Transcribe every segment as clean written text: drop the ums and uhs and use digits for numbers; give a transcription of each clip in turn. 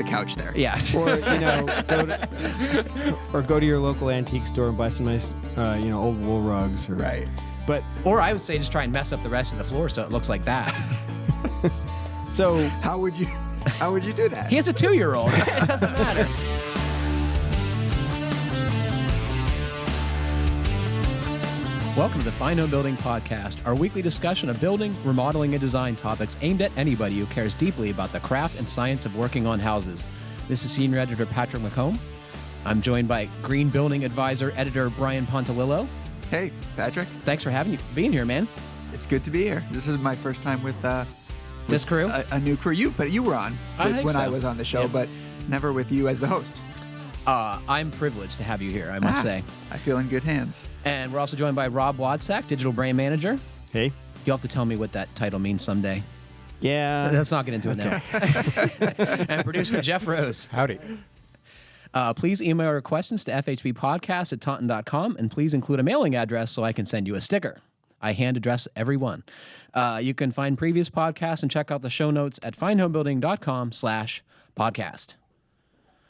couch there. Yes. Or go to your local antique store and buy some nice, old wool rugs. Right. But Or I would say just try and mess up the rest of the floor so it looks like that. so How would you do that? He has a 2-year-old. It doesn't matter. Welcome to the Fine Homebuilding podcast, our weekly discussion of building, remodeling, and design topics aimed at anybody who cares deeply about the craft and science of working on houses. This is Senior Editor Patrick McComb. I'm joined by Green Building Advisor Editor Brian Pontalillo. Hey, Patrick. Thanks for being here, man. It's good to be here. This is my first time with This crew? a new crew. You were on when I was on the show, Yeah. but never with you as the host. I'm privileged to have you here, I must say. I feel in good hands. And we're also joined by Rob Wadsack, Digital Brand Manager. hey, You'll have to tell me what that title means someday. yeah, Let's not get into it now. And producer Jeff Rose. Howdy. Please email your questions to fhbpodcast@taunton.com, and please include a mailing address so I can send you a sticker. I hand address every one. You can find previous podcasts and check out the show notes at finehomebuilding.com/podcast.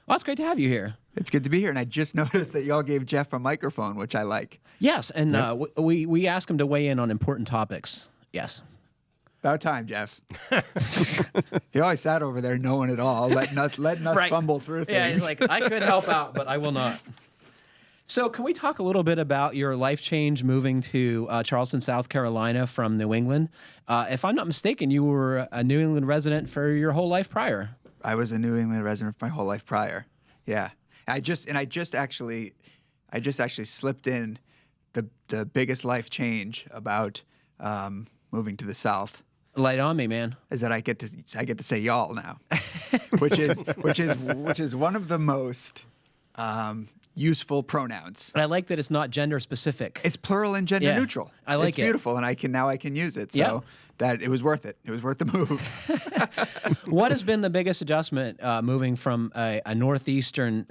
Well, it's great to have you here. It's good to be here, and I just noticed that y'all gave Jeff a microphone, which I like. Yes, and we asked him to weigh in on important topics. Yes. About time, Jeff. He always sat over there knowing it all, letting us Right. fumble through things. Yeah, he's like, I could help out, but I will not. So can we talk a little bit about your life change moving to Charleston, South Carolina from New England? If I'm not mistaken, you were a New England resident for your whole life prior. I was a New England resident for my whole life prior. Yeah, I just actually slipped in the biggest life change about moving to the South. Light on me, man. Is that I get to say y'all now, which is one of the most useful pronouns. And I like that it's not gender specific. It's plural and gender Yeah, neutral. I like it's it. beautiful, and I can use it. So Yeah. that it was worth it. It was worth the move. What has been the biggest adjustment moving from a northeastern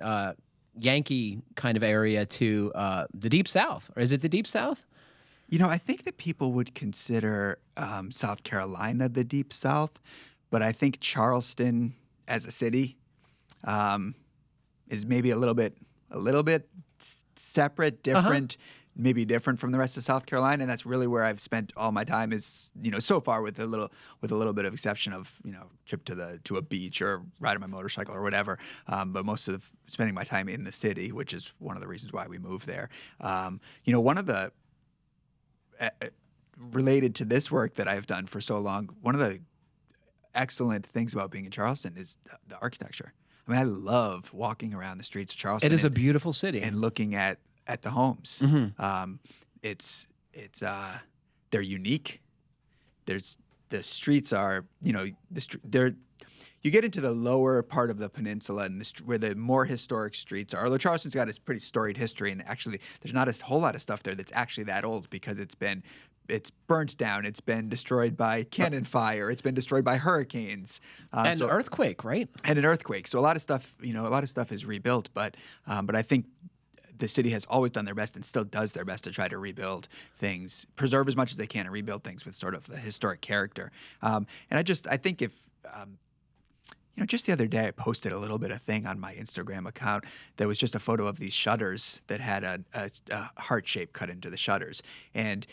Yankee kind of area to the Deep South? Or is it the Deep South? I think that people would consider South Carolina the Deep South, but I think Charleston as a city is maybe a little bit separate, different, maybe different from the rest of South Carolina, and that's really where I've spent all my time. Is so far with a little bit of exception of trip to a beach or ride on my motorcycle or whatever, but most of spending my time in the city, which is one of the reasons why we moved there. One of the related to this work that I've done for so long, one of the excellent things about being in Charleston is the architecture. I mean, I love walking around the streets of Charleston. It is a beautiful city. And looking at the homes. Mm-hmm. They're unique. The streets are, you get into the lower part of the peninsula and where the more historic streets are. Although Charleston's got a pretty storied history, and actually there's not a whole lot of stuff there that's actually that old because it's burnt down. It's been destroyed by cannon fire. It's been destroyed by hurricanes. And an earthquake, right? And an earthquake. So a lot of stuff is rebuilt. But I think the city has always done their best and still does their best to try to rebuild things, preserve as much as they can, and rebuild things with sort of the historic character. And I think if just the other day I posted a little bit of thing on my Instagram account that was just a photo of these shutters that had a heart shape cut into the shutters, and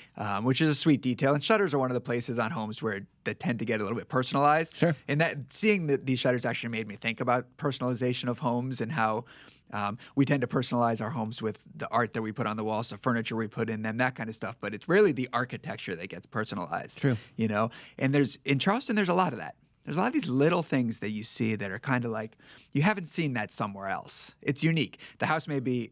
which is a sweet detail. And shutters are one of the places on homes that tend to get a little bit personalized. Sure. And that seeing these shutters actually made me think about personalization of homes and how we tend to personalize our homes with the art that we put on the walls, the furniture we put in them, that kind of stuff. But it's really the architecture that gets personalized. True. And in Charleston, there's a lot of that. There's a lot of these little things that you see that are kind of like, you haven't seen that somewhere else. It's unique. The house may be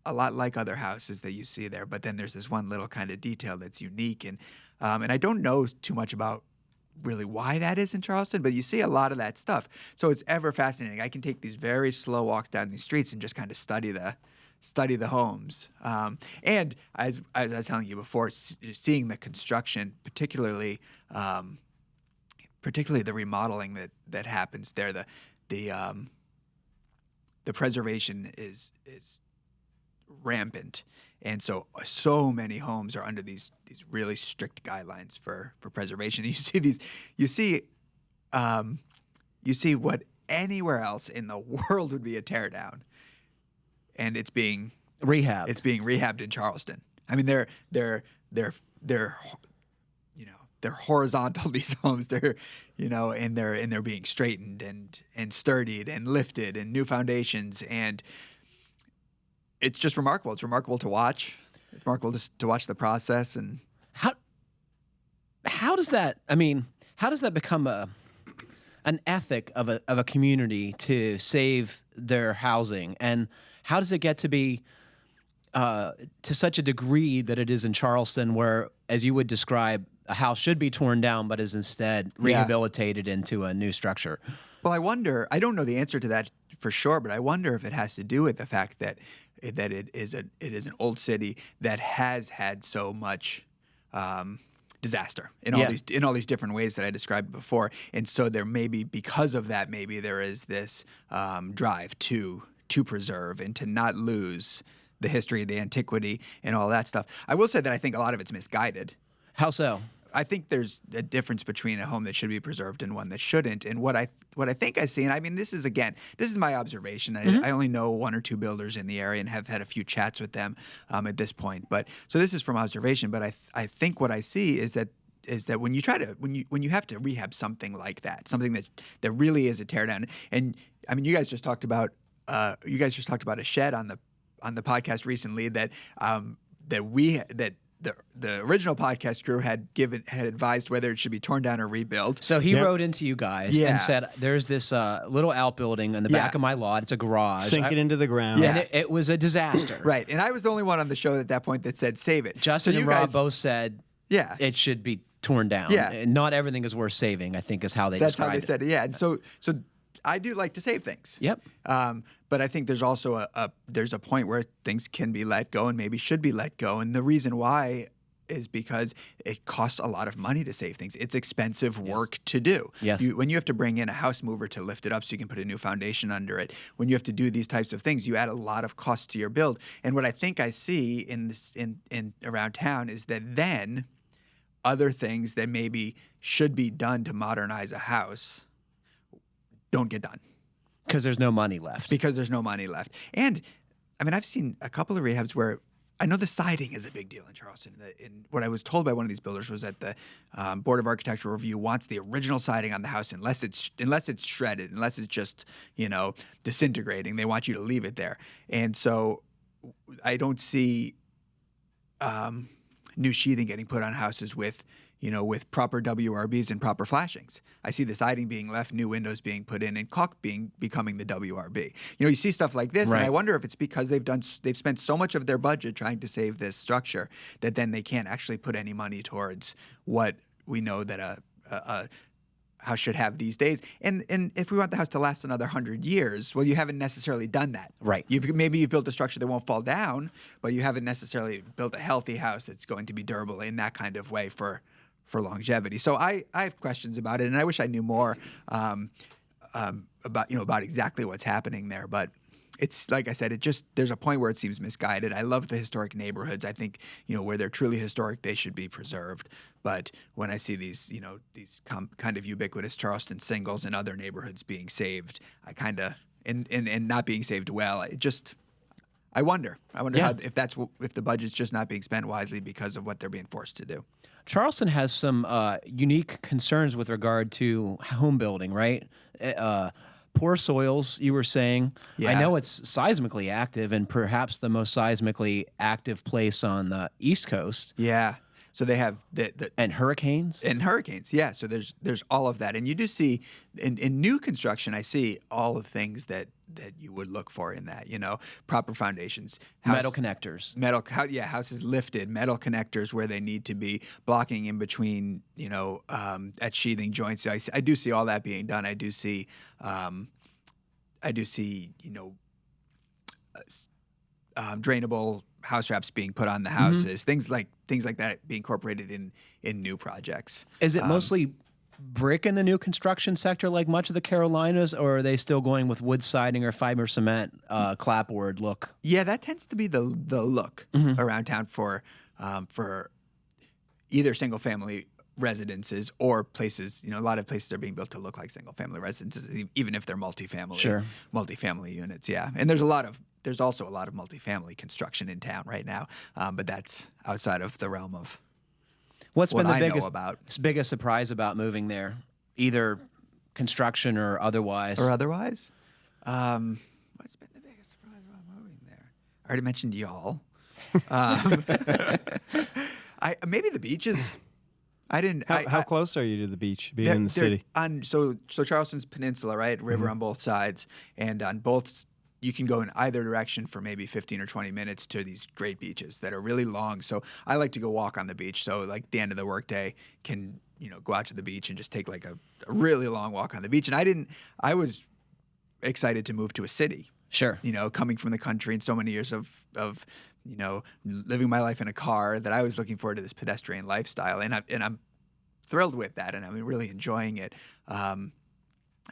a lot like other houses that you see there, but then there's this one little kind of detail that's unique. And I don't know too much about really why that is in Charleston, but you see a lot of that stuff. So it's ever fascinating. I can take these very slow walks down these streets and just kind of study the homes. And as I was telling you before, seeing the construction, particularly the remodeling that happens there, the preservation is rampant, and so many homes are under these really strict guidelines for preservation. You see what anywhere else in the world would be a teardown, and it's being Rehab. It's being rehabbed in Charleston. I mean, they're they're horizontal, these homes. They're and they're being straightened and sturdied and lifted and new foundations, and it's just remarkable. It's remarkable to watch. It's remarkable to watch the process. And how does that? I mean, how does that become an ethic of a community to save their housing, and how does it get to be to such a degree that it is in Charleston, where, as you would describe, a house should be torn down but is instead rehabilitated into a new structure? Well, I wonder. I don't know the answer to that for sure, but I wonder if it has to do with the fact that it is an old city that has had so much disaster in all these different ways that I described before, and so there may be, because of that, maybe there is this drive to preserve and to not lose the history, the antiquity, and all that stuff. I will say that I think a lot of it's misguided. How so? I think there's a difference between a home that should be preserved and one that shouldn't. And what I think I see, and I mean, this is my observation. I only know one or two builders in the area and have had a few chats with them at this point. But so this is from observation. But I think what I see is that when you have to rehab something like that, something that really is a teardown. And I mean, you guys just talked about a shed on the podcast recently that the original podcast crew had advised whether it should be torn down or rebuilt. So he wrote into you guys and said, "There's this little outbuilding in the back of my lot. It's a garage. Sink it into the ground." And it was a disaster. Right. And I was the only one on the show at that point that said save it. Justin and Rob both said it should be torn down. Yeah. Not everything is worth saving, I think, is how they described it. That's how they said it. Yeah. And so I do like to save things. Yep. But I think there's also there's a point where things can be let go and maybe should be let go. And the reason why is because it costs a lot of money to save things. It's expensive work to do. Yes. When you have to bring in a house mover to lift it up so you can put a new foundation under it, when you have to do these types of things, you add a lot of cost to your build. And what I think I see in around town is that then other things that maybe should be done to modernize a house don't get done. Because there's no money left. And I mean, I've seen a couple of rehabs where I know the siding is a big deal in Charleston. And what I was told by one of these builders was that the Board of Architectural Review wants the original siding on the house unless it's shredded, unless it's just disintegrating. They want you to leave it there. And so I don't see new sheathing getting put on houses with proper WRBs and proper flashings. I see the siding being left, new windows being put in, and caulk becoming the WRB. You see stuff like this, right. And I wonder if it's because they've spent so much of their budget trying to save this structure that then they can't actually put any money towards what we know that a house should have these days. And if we want the house to last another 100 years, well, you haven't necessarily done that. Right. Maybe you've built a structure that won't fall down, but you haven't necessarily built a healthy house that's going to be durable in that kind of way for longevity. So I have questions about it, and I wish I knew more about exactly what's happening there. But it's like I said, there's a point where it seems misguided. I love the historic neighborhoods. I think where they're truly historic, they should be preserved. But when I see these kind of ubiquitous Charleston singles and other neighborhoods being saved, I kind of and not being saved well, I wonder how, if the budget's just not being spent wisely because of what they're being forced to do. Charleston has some unique concerns with regard to home building, right? Poor soils, you were saying. Yeah. I know it's seismically active and perhaps the most seismically active place on the East Coast. Yeah. So they have and hurricanes? And hurricanes, yeah. So there's all of that. And you do see, in new construction, I see all the things that you would look for in that, proper foundations. Metal connectors. Houses lifted, metal connectors where they need to be, blocking in between, at sheathing joints. So I do see all that being done. I do see drainable house wraps being put on the houses, things like that being incorporated in new projects. Is it mostly brick in the new construction sector like much of the Carolinas, or are they still going with wood siding or fiber cement clapboard look? Yeah, that tends to be the look around town for either single family residences or places, a lot of places are being built to look like single family residences, even if they're multifamily, Sure. multifamily units. Yeah. And there's also a lot of multifamily construction in town right now. But that's outside of the realm of What's what been the I biggest know about. biggest surprise about moving there, either construction or otherwise? Or otherwise. What's been the biggest surprise about moving there? I already mentioned y'all. Maybe the beaches. I didn't. How close are you to the beach, being in the city? So Charleston's peninsula, right? River on both sides, and on both you can go in either direction for maybe 15 or 20 minutes to these great beaches that are really long. So I like to go walk on the beach. So like the end of the workday can go out to the beach and just take like a really long walk on the beach. And I was excited to move to a city. Sure. Coming from the country and so many years of living my life in a car, that I was looking forward to this pedestrian lifestyle, and I'm thrilled with that, and I'm really enjoying it.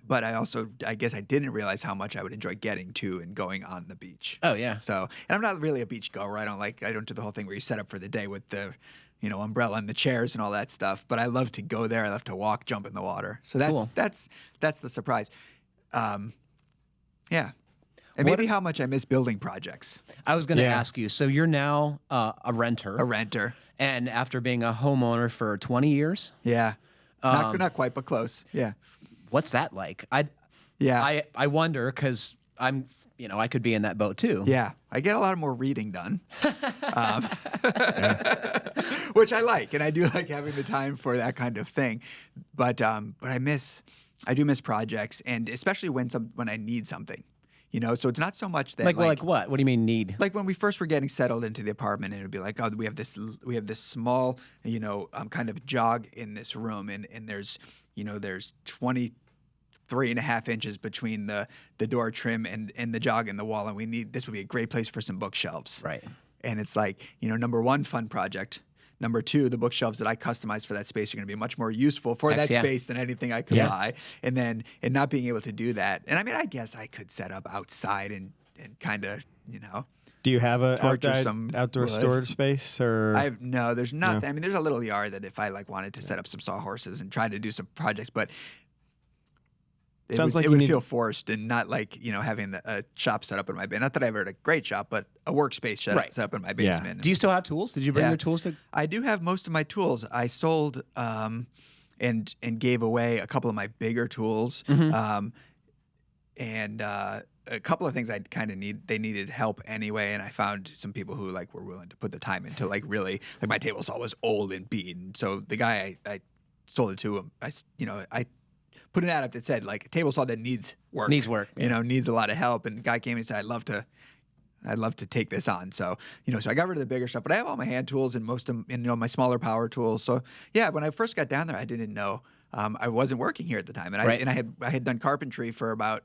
But I guess I didn't realize how much I would enjoy getting to and going on the beach. Oh yeah. So, and I'm not really a beach goer. I don't do the whole thing where you set up for the day with the umbrella and the chairs and all that stuff. But I love to go there. I love to walk, jump in the water. So that's the surprise. Yeah. And maybe how much I miss building projects. I was going to ask you. So you're now a renter. A renter. And after being a homeowner for 20 years? Yeah. Not quite, but close. Yeah. What's that like? I wonder, because I could be in that boat too. Yeah. I get a lot more reading done, which I like. And I do like having the time for that kind of thing. But I do miss projects, and especially when I need something. So it's not so much that like what? What do you mean need? Like when we first were getting settled into the apartment, and it would be like, oh, we have this small, kind of jog in this room, and there's 23.5 inches between the door trim and the jog in the wall, and this would be a great place for some bookshelves. Right. And it's like, number one, fun project. Number two, the bookshelves that I customized for that space are going to be much more useful for that space than anything I could buy. And not being able to do that. And I guess I could set up outside and kind of, Do you have a some outdoor wood. Storage space, or? No, there's nothing. No. I mean, there's a little yard that if I wanted to set up some sawhorses and try to do some projects, but it would feel forced, and not having a shop set up in my basement. Not that I ever had a great shop, but a workspace set up in my basement. Do you still have tools? Did you bring your tools to? I do have most of my tools. I sold and gave away a couple of my bigger tools, and a couple of things I kind of they needed help anyway, and I found some people who were willing to put the time into really my table saw was old and beaten. So the guy I sold it to him, I put an ad up that said a table saw that needs work. Needs work. Yeah. Needs a lot of help. And the guy came and said, I'd love to take this on. So, so I got rid of the bigger stuff, but I have all my hand tools and most of my smaller power tools. So yeah, when I first got down there, I didn't know, I wasn't working here at the time. And I had done carpentry for about,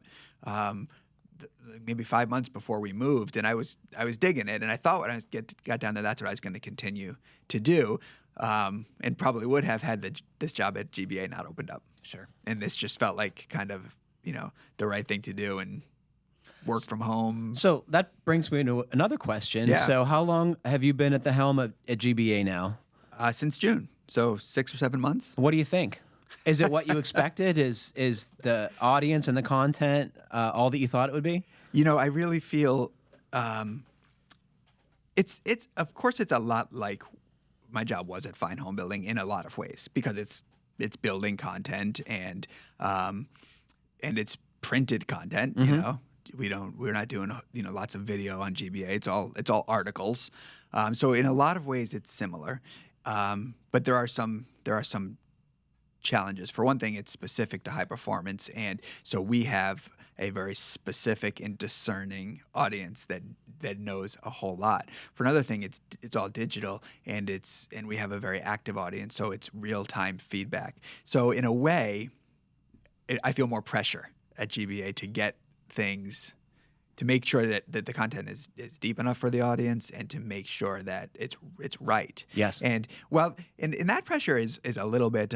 maybe 5 months before we moved, and I was digging it. And I thought when I got down there, that's what I was going to continue to do. And probably would have had this job at GBA not opened up. Sure. And this just felt like kind of, the right thing to do, and work from home. So that brings me to another question. Yeah. So how long have you been at the helm at GBA now? Since June. So 6 or 7 months. What do you think? Is it what you expected? Is the audience and the content all that you thought it would be? I really feel it's of course it's a lot like my job was at Fine Homebuilding in a lot of ways, because it's building content and it's printed content. We're not doing lots of video on GBA. It's all articles. So in a lot of ways it's similar, but there are some challenges. For one thing, it's specific to high performance, and so we have a very specific and discerning audience that knows a whole lot. For another thing, it's all digital, and we have a very active audience, so it's real-time feedback. So in a way, I feel more pressure at GBA to get things, to make sure that the content is deep enough for the audience, and to make sure that it's right. Yes. And and that pressure is a little bit.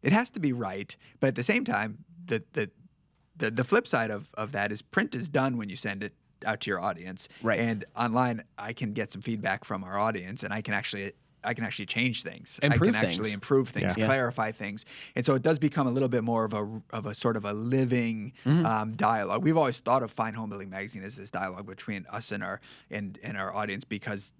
It has to be right, but at the same time, the flip side of that is print is done when you send it to your audience. Right. And online, I can get some feedback from our audience, and I can actually change things. Improve I can actually things. improve things, Yeah. clarify things, and so it does become a little bit more of a sort of a living dialogue. We've always thought of Fine Homebuilding magazine as this dialogue between us and our audience, because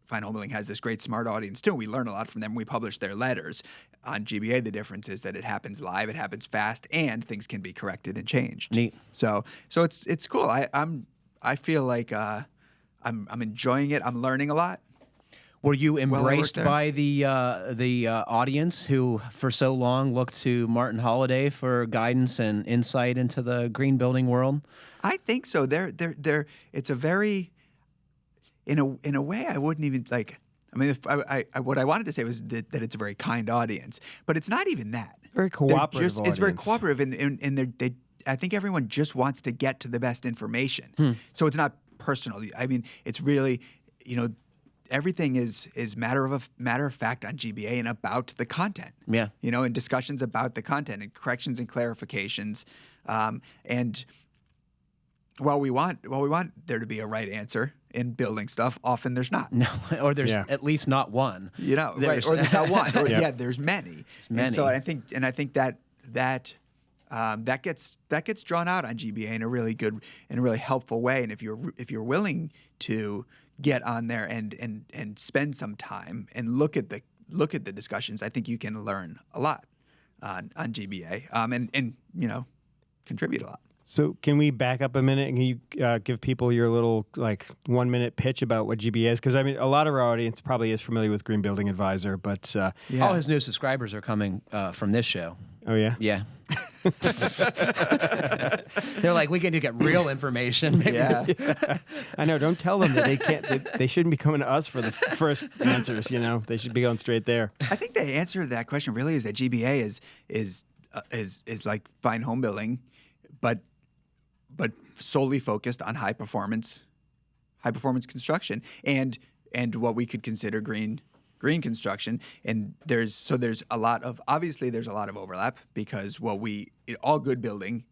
Fine Homebuilding has this great smart audience too. We learn a lot from them. We publish their letters. On GBA, the difference is that it happens live, it happens fast, and things can be corrected and changed. Neat. So it's cool. I feel like I'm enjoying it. I'm learning a lot. Were you I worked embraced there. by the audience who, for so long, looked to Martin Holliday for guidance and insight into the green building world? I think so. It's a very, in a way, I wouldn't even like. I mean, if what I wanted to say was that it's a very kind audience, but it's not even that. Very cooperative It's very audience. cooperative, and I think everyone just wants to get to the best information. So it's not personal. I mean, it's really, everything is matter of fact on GBA and about the content. Yeah. And discussions about the content and corrections and clarifications, and while we want there to be a right answer in building stuff, often there's not. No, or there's Yeah. at least not one. Right? There's- Or there's not one. Or Yeah. there's many. many. And so I think that gets drawn out on GBA in a really good, in a really helpful way. And if you're willing to get on there and spend some time and look at the discussions, I think you can learn a lot on GBA and contribute a lot. So can we back up a minute and can you give people your little 1 minute pitch about what GBA is? Because I mean, a lot of our audience probably is familiar with Green Building Advisor, but All his new subscribers are coming from this show. oh yeah, Yeah. They're like, we get to get real information. Maybe. Yeah. I know. Don't tell them that they can't. They shouldn't be coming to us for the first answers. They should be going straight there. I think the answer to that question really is that GBA is like Fine Homebuilding, but solely focused on high performance construction and what we could consider green construction. And there's a lot of overlap, because all good building,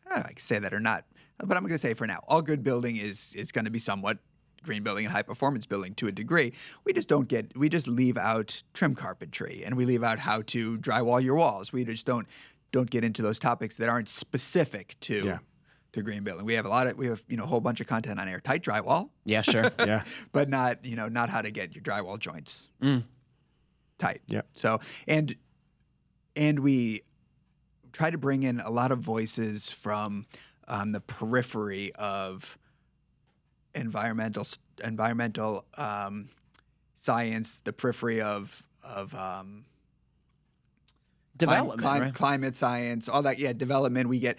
I can say that or not, but I'm going to say for now, all good building is going to be somewhat green building and high performance building to a degree. We just leave out trim carpentry, and we leave out how to drywall your walls. We just don't get into those topics that aren't specific to green building. We have a whole bunch of content on airtight drywall. Yeah, sure. Yeah. But not how to get your drywall joints tight. Yep. So and we try to bring in a lot of voices from the periphery of environmental science, the periphery of Development, climate science, all that. Yeah, development. We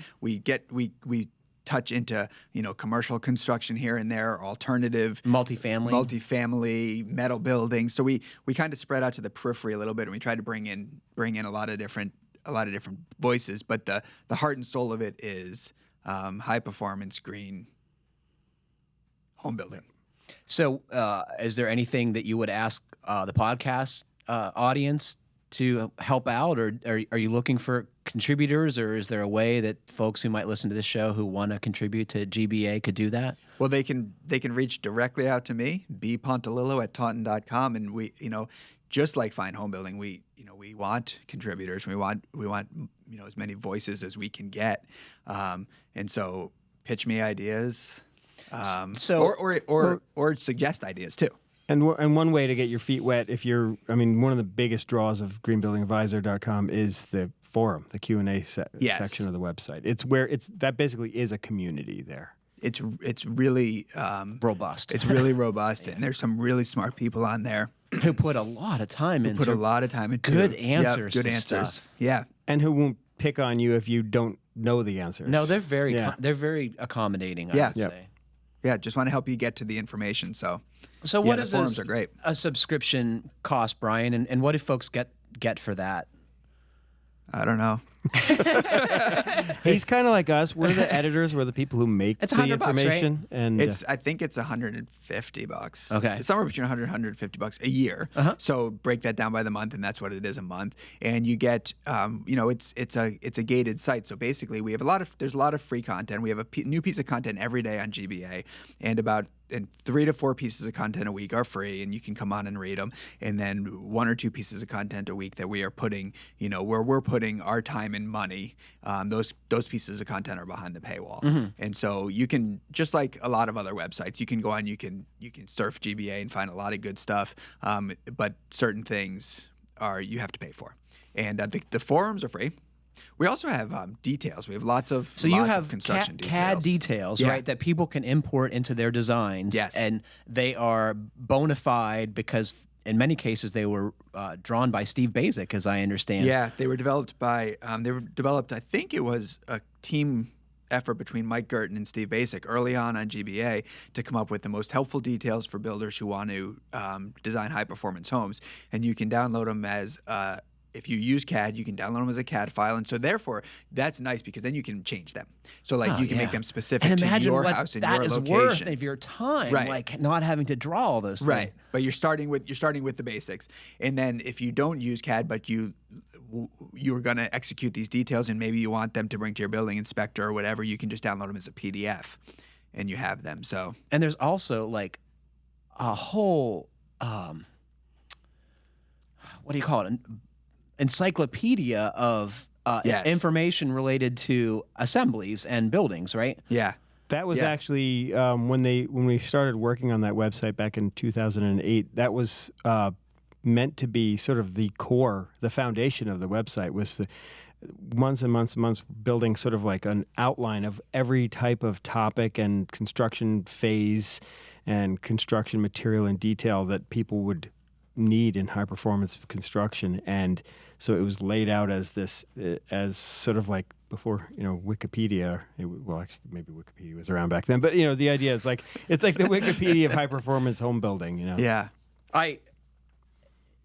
touch into commercial construction here and there, alternative multifamily, metal buildings. So we kind of spread out to the periphery a little bit, and we try to bring in a lot of different voices. But the heart and soul of it is high performance green home building. So, is there anything that you would ask the podcast audience to help out, or are you looking for contributors, or is there a way that folks who might listen to this show who want to contribute to GBA could do that? Well, they can reach directly out to me, bpontalillo@taunton.com, and we, just like Fine Homebuilding, we want contributors. We want as many voices as we can get, and so pitch me ideas, or suggest ideas too. And one way to get your feet wet, one of the biggest draws of greenbuildingadvisor.com is the forum, the Q&A section of the website. It's where that basically is a community there. It's really Robust. It's really robust, and there's some really smart people on there who put a lot of time into good answers. Good to answers. stuff. Yeah. And who won't pick on you if you don't know the answers. No, they're very accommodating, I would say. Yeah, just want to help you get to the information. So what the is forums are great. A subscription cost, Brian, and what do folks get for that? I don't know. He's kind of like us. We're the editors. We're the people who make It's the $100, right? information. And I think it's $150. Okay. It's somewhere between $100 and $150 a year. So break that down by the month, and that's what it is a month. And you get, it's a gated site. So basically, there's a lot of free content. We have a new piece of content every day on GBA, and 3 to 4 pieces of content a week are free, and you can come on and read them. And then 1 or 2 pieces of content a week that we are putting, where we're putting our time and money. Those pieces of content are behind the paywall. And so you can, just like a lot of other websites, you can go on, you can surf GBA and find a lot of good stuff. But certain things you have to pay for. And the forums are free. We also have details. We have lots of construction details. CAD details, right, that people can import into their designs. Yes. And they are bona fide because in many cases they were drawn by Steve Basic, as I understand. Yeah, they were developed by, I think it was a team effort between Mike Gerton and Steve Basic early on GBA to come up with the most helpful details for builders who want to design high-performance homes. And you can download them as if you use CAD, you can download them as a CAD file, and so therefore that's nice because then you can change them. So you can make them specific to your house and your location. That is worth of your time, right. Like not having to draw all those things. Right, but you're starting with the basics, and then if you don't use CAD, but you're going to execute these details, and maybe you want them to bring to your building inspector or whatever, you can just download them as a PDF, and you have them. So and there's also like a whole what do you call it? Encyclopedia of information related to assemblies and buildings, right? Yeah. That was actually when we started working on that website back in 2008. That was meant to be sort of the core, the foundation of the website. Was the months and months and months building sort of like an outline of every type of topic and construction phase and construction material and detail that people would need in high performance construction. And so it was laid out as this, as sort of like before, Wikipedia. Well, actually, maybe Wikipedia was around back then, but the idea is like it's like the Wikipedia of high performance home building. Yeah.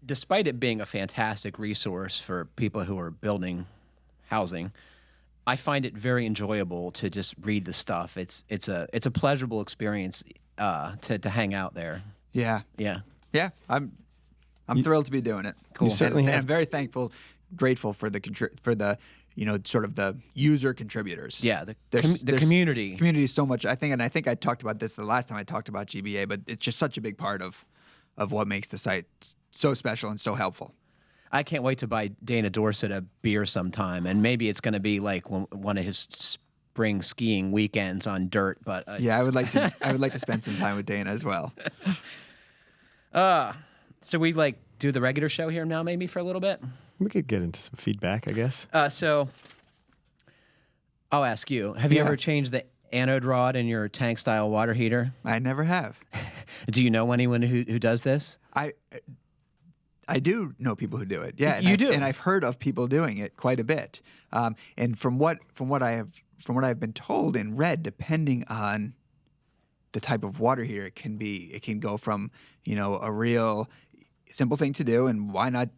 Despite it being a fantastic resource for people who are building housing, I find it very enjoyable to just read the stuff. It's a pleasurable experience to hang out there. Yeah. Yeah. Yeah. I'm thrilled to be doing it. Cool. And I'm very grateful for the sort of the user contributors. Yeah, the community. Community is so much. I think I talked about this the last time I talked about GBA, but it's just such a big part of what makes the site so special and so helpful. I can't wait to buy Dana Dorset a beer sometime, and maybe it's going to be like one of his spring skiing weekends on dirt. But I would like to spend some time with Dana as well. So we do the regular show here now, maybe for a little bit. We could get into some feedback, I guess. So I'll ask you: have you ever changed the anode rod in your tank style water heater? I never have. Do you know anyone who does this? I do know people who do it. Yeah, you do, and I've heard of people doing it quite a bit. And from what I've been told and read, depending on the type of water heater it can go from a real simple thing to do, and why not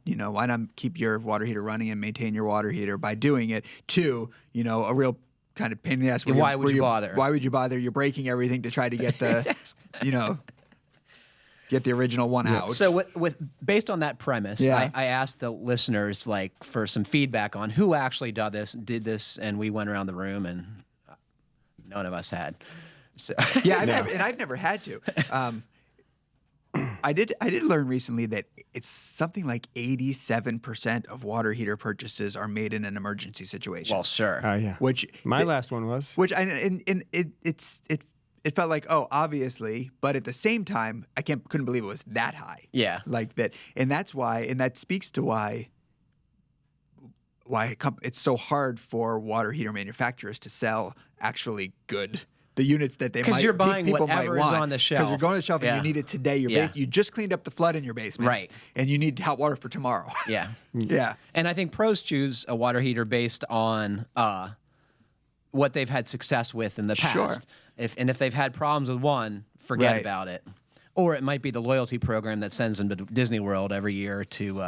keep your water heater running and maintain your water heater by doing it, to a real kind of pain in the ass. Why would you bother? Why would you bother? You're breaking everything to try to get the get the original one out. So based on that premise, I asked the listeners for some feedback on who actually did this, and we went around the room, and none of us had. So. I've never had to. I did learn recently that it's something like 87% of water heater purchases are made in an emergency situation. Well, sure. Yeah. Which my last one was. Which it felt like, oh, obviously, but at the same time, I couldn't believe it was that high. Yeah. Like that, and that speaks to why it's so hard for water heater manufacturers to sell actually the units that they might. Because you're buying people whatever might want. is on the shelf. Because you're going to the shelf and you need it today. You just cleaned up the flood in your basement, right? And you need hot water for tomorrow. Yeah, yeah. And I think pros choose a water heater based on what they've had success with in the past. Sure. If they've had problems with one, forget about it. Or it might be the loyalty program that sends them to Disney World every year to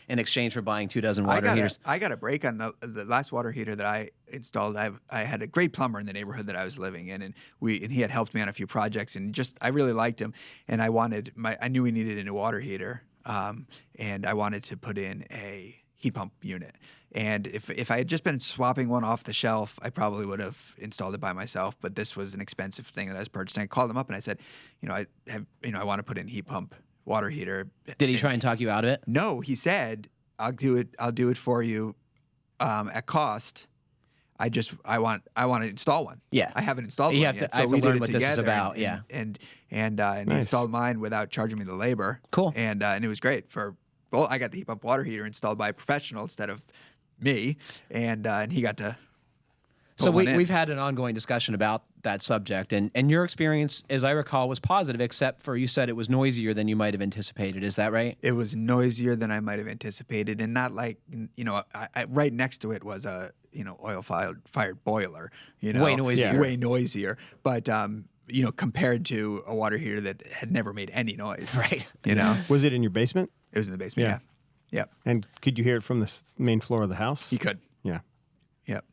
in exchange for buying 24 water heaters. I got a break on the last water heater that I installed. I had a great plumber in the neighborhood that I was living in, and he had helped me on a few projects, and I really liked him, and I knew we needed a new water heater, and I wanted to put in a heat pump unit. And if I had just been swapping one off the shelf, I probably would have installed it by myself. But this was an expensive thing that I was purchasing. I called him up and I said, I want to put in a heat pump water heater. Did he try and talk you out of it? No, he said, I'll do it for you at cost. I want to install one. Yeah, I haven't installed one yet. I have to learn what together this is about. And Nice. he installed mine without charging me the labor. Cool. And it was great I got the heat pump water heater installed by a professional instead of me, and he got to. So we've had an ongoing discussion about that subject, and your experience, as I recall, was positive, except for you said it was noisier than you might have anticipated. Is that right? It was noisier than I might have anticipated, and not like right next to it was a oil-fired boiler. Way noisier. Way noisier, but compared to a water heater that had never made any noise. Right. Was it in your basement? It was in the basement. Yeah. Yep. And could you hear it from the main floor of the house? You could. Yeah. Yep.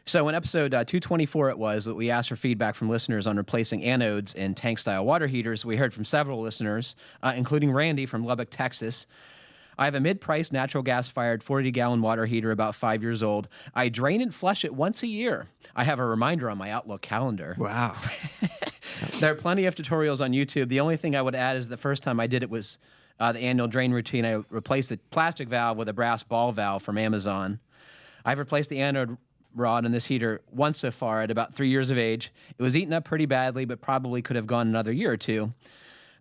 So in episode 224 it was that we asked for feedback from listeners on replacing anodes in tank-style water heaters. We heard from several listeners, including Randy from Lubbock, Texas. I have a mid-priced natural gas-fired 40-gallon water heater about 5 years old. I drain and flush it once a year. I have a reminder on my Outlook calendar. Wow. There are plenty of tutorials on YouTube. The only thing I would add is the first time I did it was the annual drain routine. I replaced the plastic valve with a brass ball valve from Amazon. I've replaced the anode rod in this heater once so far at about 3 years of age. It was eaten up pretty badly, but probably could have gone another year or two.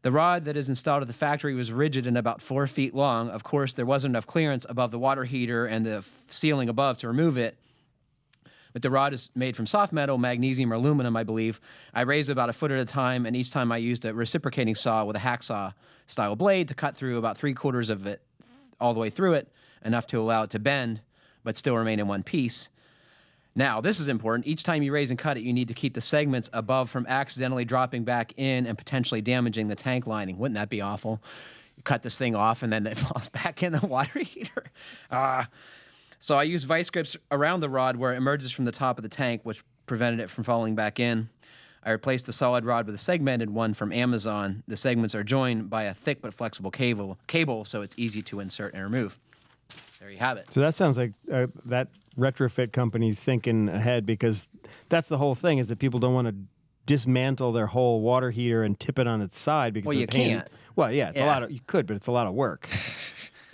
The rod that is installed at the factory was rigid and about 4 feet long. Of course, there wasn't enough clearance above the water heater and the ceiling above to remove it. But the rod is made from soft metal, magnesium, or aluminum, I believe. I raised it about a foot at a time, and each time I used a reciprocating saw with a hacksaw-style blade to cut through about 3/4 of it all the way through it, enough to allow it to bend, but still remain in one piece. Now, this is important. Each time you raise and cut it, you need to keep the segments above from accidentally dropping back in and potentially damaging the tank lining. Wouldn't that be awful? You cut this thing off, and then it falls back in the water heater. So I used vice grips around the rod where it emerges from the top of the tank, which prevented it from falling back in. I replaced the solid rod with a segmented one from Amazon. The segments are joined by a thick but flexible cable, so it's easy to insert and remove. There you have it. So that sounds like that retrofit company's thinking ahead, because that's the whole thing, is that people don't want to dismantle their whole water heater and tip it on its side because you can't. Well, yeah, it's a lot of, you could, but it's a lot of work.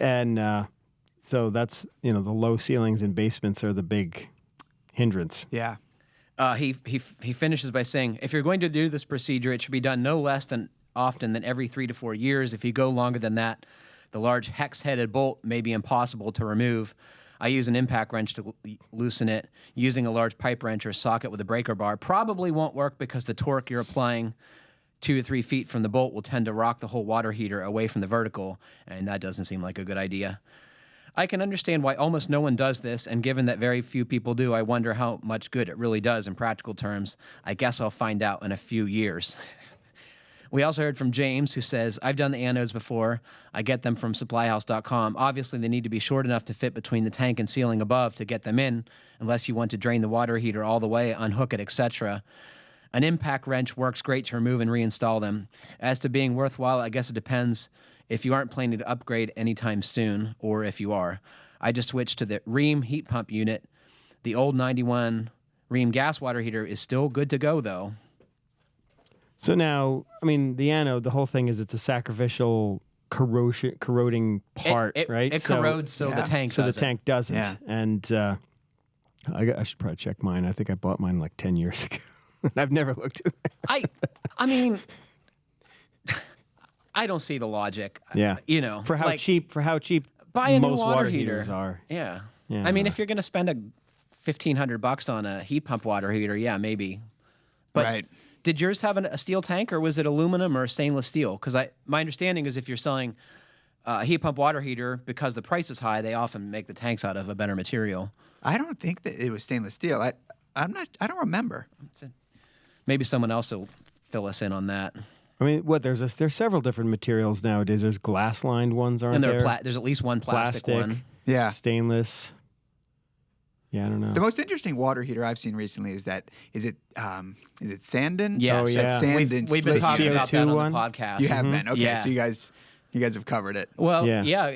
And so that's, the low ceilings in basements are the big hindrance. Yeah. He finishes by saying, if you're going to do this procedure, it should be done no less than often than every 3 to 4 years. If you go longer than that, the large hex-headed bolt may be impossible to remove. I use an impact wrench to loosen it. Using a large pipe wrench or socket with a breaker bar probably won't work, because the torque you're applying 2 to 3 feet from the bolt will tend to rock the whole water heater away from the vertical, and that doesn't seem like a good idea. I can understand why almost no one does this, and given that very few people do, I wonder how much good it really does in practical terms. I guess I'll find out in a few years. We also heard from James, who says, I've done the anodes before. I get them from supplyhouse.com. Obviously, they need to be short enough to fit between the tank and ceiling above to get them in, unless you want to drain the water heater all the way, unhook it, etc. An impact wrench works great to remove and reinstall them. As to being worthwhile, I guess it depends if you aren't planning to upgrade anytime soon, or if you are. I just switched to the Rheem heat pump unit. The old 91 Rheem gas water heater is still good to go, though. So now, the anode, the whole thing is it's a sacrificial corroding part, right? It corrodes so the tank doesn't. So the tank doesn't. Yeah. And I should probably check mine. I think I bought mine like 10 years ago. I've never looked at it. I don't see the logic. Yeah. For how cheap buy a new most water heaters heater. are. Yeah. Yeah. If you're going to spend $1,500 on a heat pump water heater, yeah, maybe. But Right. Did yours have a steel tank, or was it aluminum or stainless steel? Because my understanding is if you're selling a heat pump water heater, because the price is high, they often make the tanks out of a better material. I don't think that it was stainless steel. I don't remember. Maybe someone else will fill us in on that. I mean, there's several different materials nowadays. There's glass lined ones, aren't And there? there's at least one plastic one. Yeah. Stainless. Yeah, I don't know. The most interesting water heater I've seen recently is it Sandon? Yes. Oh, yeah. That Sandon We've been split talking unit. about that on one? the podcast. You have been. Okay, Yeah. so you guys have covered it. Well, Yeah. yeah,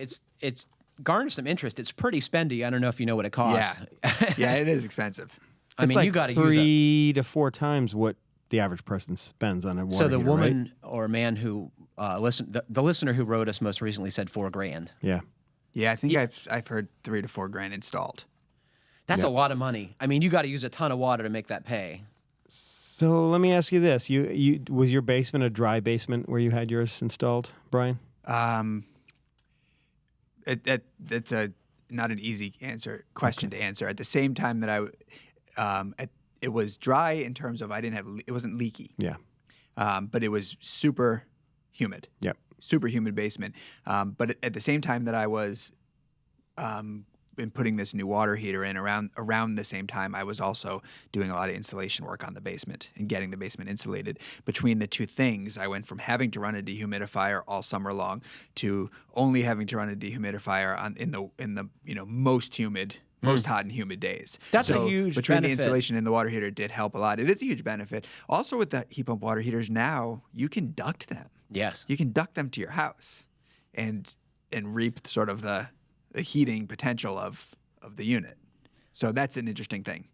it's garnered some interest. It's pretty spendy. I don't know if you know what it costs. Yeah. Yeah, it is expensive. I mean, like you got to use 3 to 4 times what the average person spends on a water So the heater, woman right? or man who the listener who wrote us most recently said $4,000. Yeah. Yeah, I think I've heard $3,000 to $4,000 installed. That's a lot of money. I mean, you got to use a ton of water to make that pay. So let me ask you this: you was your basement a dry basement where you had yours installed, Brian? It's not an easy question to answer. At the same time that it was dry in terms of it wasn't leaky. Yeah. But it was super humid. Yep. Super humid basement. But at the same time that I was been putting this new water heater in around the same time, I was also doing a lot of insulation work on the basement and getting the basement insulated. Between the two things, I went from having to run a dehumidifier all summer long to only having to run a dehumidifier in the most humid, most hot and humid days. That's a So huge between benefit. the insulation and the water heater did help a lot. It is a huge benefit. Also with the heat pump water heaters now, you can duct them. Yes. You can duct them to your house and reap sort of the heating potential of the unit. So that's an interesting thing.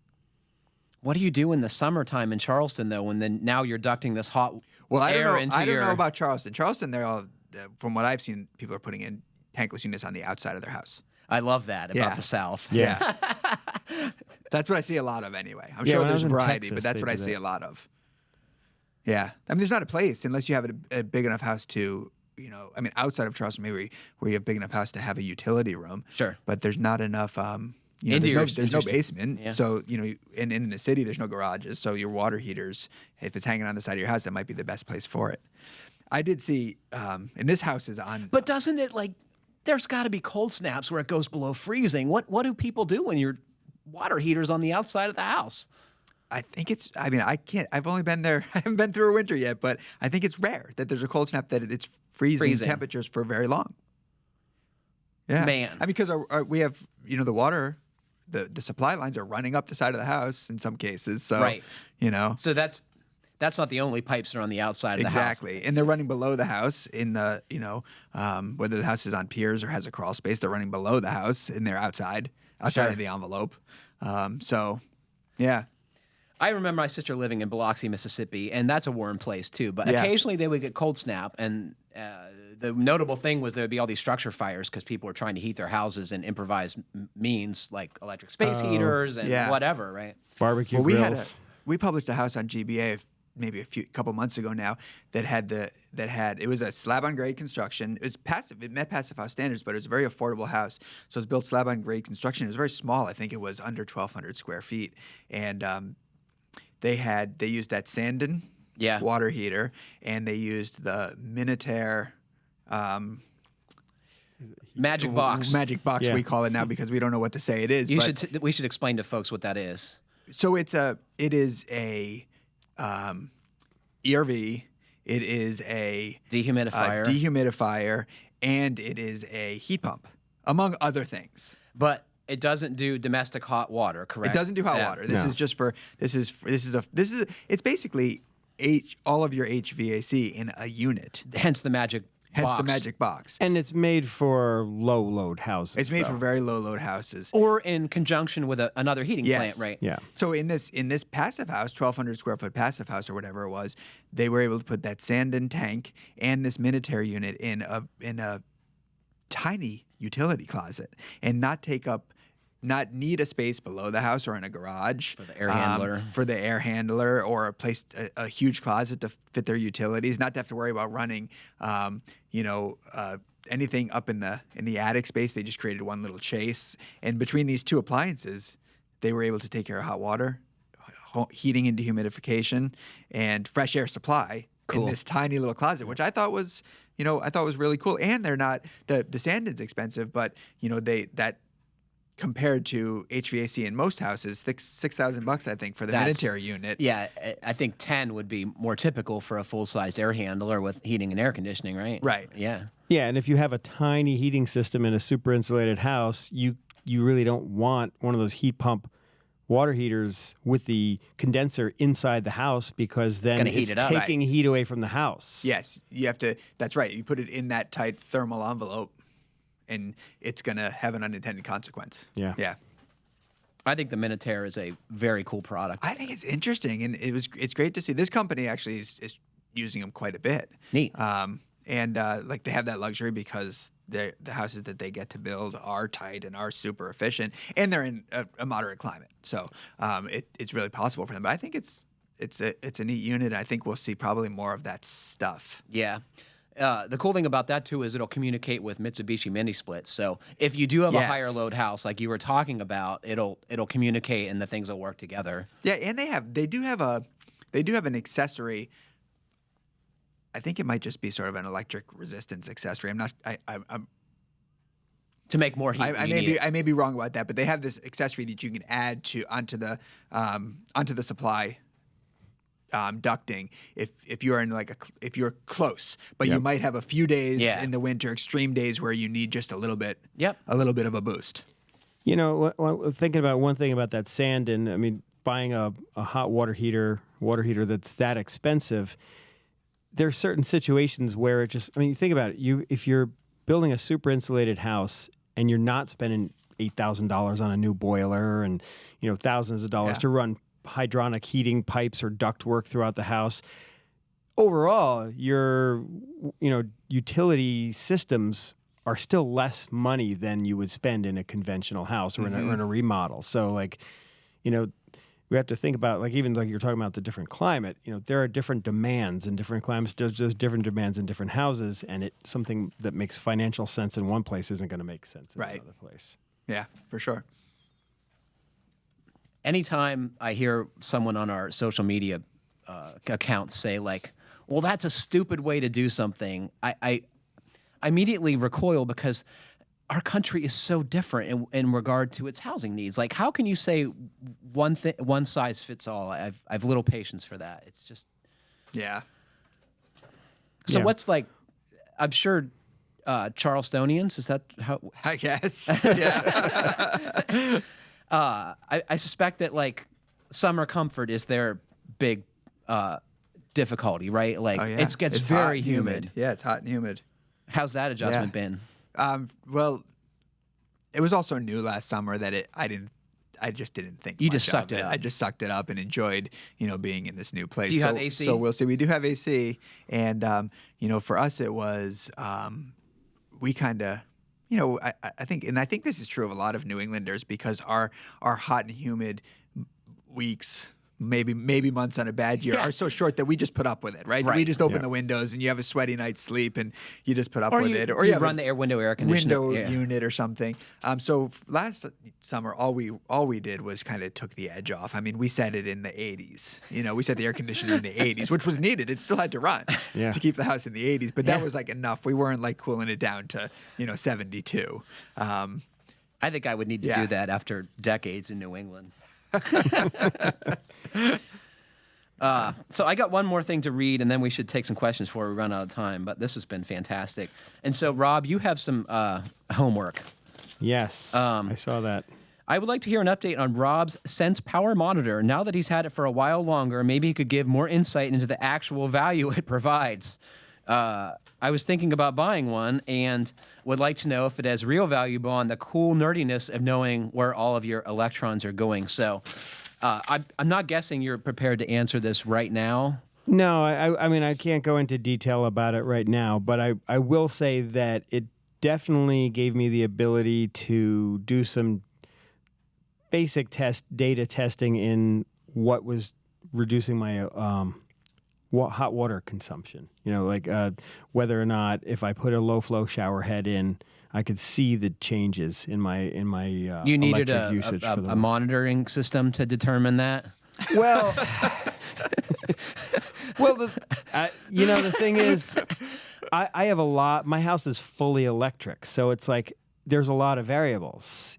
What do you do in the summertime in Charleston though, when now you're ducting this hot air into I don't your... know about Charleston. Charleston, they're all, from what I've seen, people are putting in tankless units on the outside of their house. I love that about Yeah. the South. Yeah. That's what I see a lot of anyway. I'm Yeah, sure when I there's was in variety, Texas, but that's they what I do see that. a lot of. Yeah. I mean, there's not a place, unless you have a big enough house to, outside of Charleston, maybe where you have a big enough house to have a utility room. Sure. But there's not enough, there's no basement. Yeah. So, and in the city, there's no garages. So your water heaters, if it's hanging on the side of your house, that might be the best place for it. I did see, and this house is on. But doesn't it there's got to be cold snaps where it goes below freezing. What do people do when your water heater's on the outside of the house? I think I've only been there. I haven't been through a winter yet, but I think it's rare that there's a cold snap that it's freezing temperatures for very long. Yeah. Man. I mean, because we have, the water, the supply lines are running up the side of the house in some cases. So, Right. So that's not the only pipes that are on the outside of the house. exactly. And they're running below the house in the, whether the house is on piers or has a crawl space, they're running below the house and they're outside Sure. of the envelope. So, yeah. I remember my sister living in Biloxi, Mississippi, and that's a warm place too. But Yeah. occasionally they would get cold snap, and the notable thing was there would be all these structure fires because people were trying to heat their houses in improvised means like electric space heaters and yeah. whatever, right? Barbecue Well, grills. we published a house on GBA maybe couple months ago now that had it was a slab on grade construction. It was passive. It met passive house standards, but it was a very affordable house. So it was built slab on grade construction. It was very small. I think it was under 1,200 square feet, and they used that Sandon Yeah. water heater, and they used the Minotaur Magic box. magic box Yeah. we call it now because we don't know what to say it is. We should explain to folks what that is. So it is a ERV. It is a Dehumidifier. dehumidifier, and it is a heat pump, among other things. But it doesn't do domestic hot water, correct? It doesn't do hot Yeah. water. This No. is just for it's basically all of your HVAC in a unit. Hence the magic Hence box. the magic box. And it's made for low load houses. It's made though. for very low load houses. Or in conjunction with another heating Yes. plant, right? Yeah. So in this passive house, 1,200 square foot passive house or whatever it was, they were able to put that Sandon tank and this Minotaur unit in a tiny utility closet and not need a space below the house or in a garage For the air handler. for the air handler, or a huge closet to fit their utilities. Not to have to worry about running, anything up in the attic space. They just created one little chase, and between these two appliances, they were able to take care of hot water, heating and dehumidification, and fresh air supply Cool. in this tiny little closet, which I thought was really cool. And they're not the Sandon's expensive, but compared to HVAC in most houses, $6,000 I think for the military unit. Yeah, I think 10 would be more typical for a full-sized air handler with heating and air conditioning, right? Right. Yeah. Yeah, and if you have a tiny heating system in a super insulated house, you really don't want one of those heat pump water heaters with the condenser inside the house, because then it's taking heat away from the house. Yes, you have to. That's right. You put it in that tight thermal envelope, and it's going to have an unintended consequence. Yeah. Yeah. I think the Minotaur is a very cool product. I think it's interesting, and it's great to see. This company actually is using them quite a bit. Neat. And like they have that luxury because the houses that they get to build are tight and are super efficient, and they're in a moderate climate. So it's really possible for them. But I think it's a neat unit. I think we'll see probably more of that stuff. Yeah. The cool thing about that too is it'll communicate with Mitsubishi mini splits. So if you do have a higher load house like you were talking about, it'll communicate and the things will work together. Yeah, and they do have an accessory. I think it might just be sort of an electric resistance accessory. I'm to make more heat. I may be wrong about that, but they have this accessory that you can add onto the supply ducting if you're in if you're close, but you might have a few days in the winter, extreme days where you need just a little bit of a boost. You know, thinking about one thing about that Sandin, I mean, buying a hot water heater that's that expensive. There's certain situations where it just, I mean, think about it. If you're building a super insulated house and you're not spending $8,000 on a new boiler and, thousands of dollars to run hydronic heating pipes or ductwork throughout the house, overall, your, utility systems are still less money than you would spend in a conventional house or in a remodel. So, we have to think about, even like you're talking about the different climate, there are different demands in different climates. There's just different demands in different houses, and something that makes financial sense in one place isn't going to make sense in another place. Yeah, for sure. Anytime I hear someone on our social media accounts say well, that's a stupid way to do something, I immediately recoil because our country is so different in regard to its housing needs. Like, how can you say one size fits all? I've little patience for that. It's just So what's I'm sure Charlestonians, is that how? I guess. Yeah. I suspect that summer comfort is their big difficulty, right? It gets it's very hot, humid. Yeah, it's hot and humid. How's that adjustment been? Well, it was also new last summer that I just didn't think you much just sucked of it up. I just sucked it up and enjoyed, being in this new place. Do you have AC? So we'll see. We do have AC, and for us it was we kind of. I think this is true of a lot of New Englanders because our hot and humid weeks, maybe months on a bad year, are so short that we just put up with it, right? We just open the windows and you have a sweaty night's sleep and you just put up with it. Or you run the air conditioner. Unit or something. So last summer, all we did was kind of took the edge off. I mean, we set it in the 80s. We set the air conditioner in the 80s, which was needed. It still had to run to keep the house in the 80s, but that was enough. We weren't cooling it down to 72. I think I would need to do that after decades in New England. So I got one more thing to read, and then we should take some questions before we run out of time. But this has been fantastic. And so, Rob, you have some homework. Yes, I saw that. I would like to hear an update on Rob's Sense Power Monitor. Now that he's had it for a while longer, maybe he could give more insight into the actual value it provides. I was thinking about buying one and would like to know if it has real value beyond the cool nerdiness of knowing where all of your electrons are going. So I'm not guessing you're prepared to answer this right now. No, I mean, I can't go into detail about it right now, but I will say that it definitely gave me the ability to do some basic data testing in what was reducing my hot water consumption. Whether or not if I put a low flow shower head in, I could see the changes in my you needed electric usage a monitoring system to determine that. Well, the thing is, I have a lot. My house is fully electric, so it's there's a lot of variables.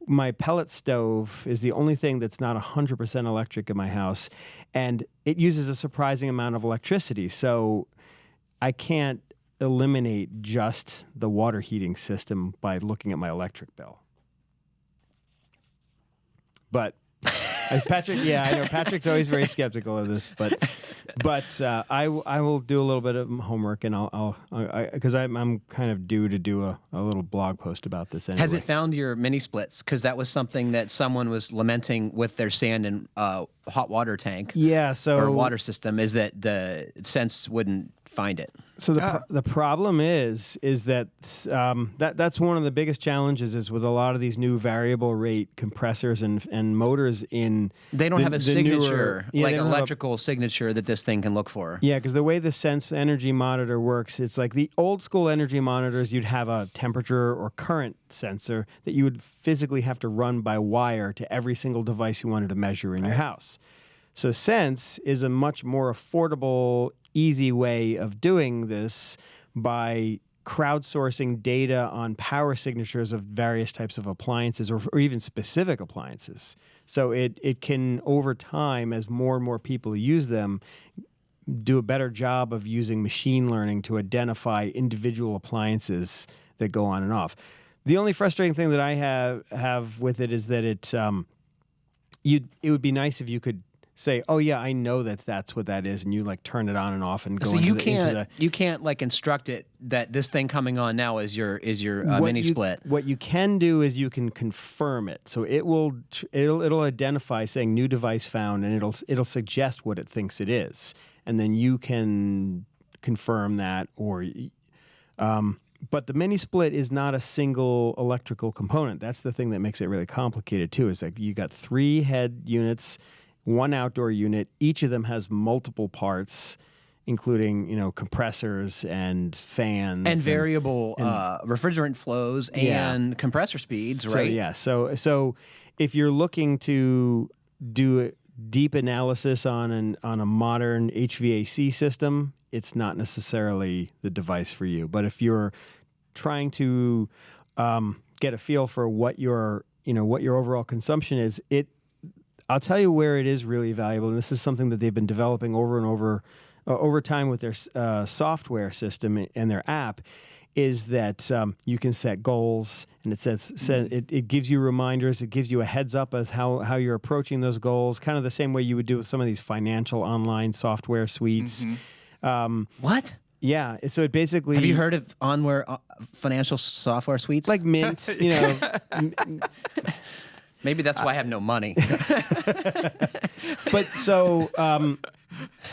my pellet stove is the only thing that's not 100% electric in my house, and it uses a surprising amount of electricity. So I can't eliminate just the water heating system by looking at my electric bill. But Patrick, yeah, I know Patrick's always very skeptical of this, but I will do a little bit of homework, and because I'm kind of due to do a little blog post about this anyway. Has it found your mini splits? Because that was something that someone was lamenting with their sand and hot water tank. Yeah, or water system, is that the Sense wouldn't find it. So the problem is that that's one of the biggest challenges is with a lot of these new variable rate compressors and motors in. They don't have a signature, like an electrical signature that this thing can look for. Yeah, because the way the Sense energy monitor works, it's like the old school energy monitors. You'd have a temperature or current sensor that you would physically have to run by wire to every single device you wanted to measure in your house. So Sense is a much more affordable, easy way of doing this by crowdsourcing data on power signatures of various types of appliances or even specific appliances. So it can, over time, as more and more people use them, do a better job of using machine learning to identify individual appliances that go on and off. The only frustrating thing that I have with it is that it would be nice if you could say, oh yeah, I know that's what that is, and you like turn it on and off and go. So you can't like instruct it that this thing coming on now is your mini split. What you can do is you can confirm it. So it'll identify saying new device found, and it'll suggest what it thinks it is, and then you can confirm that or. But the mini split is not a single electrical component. That's the thing that makes it really complicated too. Is like you got 3 head units, 1 outdoor unit. Each of them has multiple parts, including compressors and fans and variable refrigerant flows and compressor speeds, right? So if you're looking to do a deep analysis on a modern HVAC system, it's not necessarily the device for you. But if you're trying to get a feel for what your overall consumption is, I'll tell you where it is really valuable, and this is something that they've been developing over and over time with their software system and their app, is that you can set goals, and it gives you reminders, it gives you a heads up as how you're approaching those goals, kind of the same way you would do with some of these financial online software suites. What? Yeah, so it basically. Have you heard of financial software suites? Like Mint, Maybe that's why I have no money. But so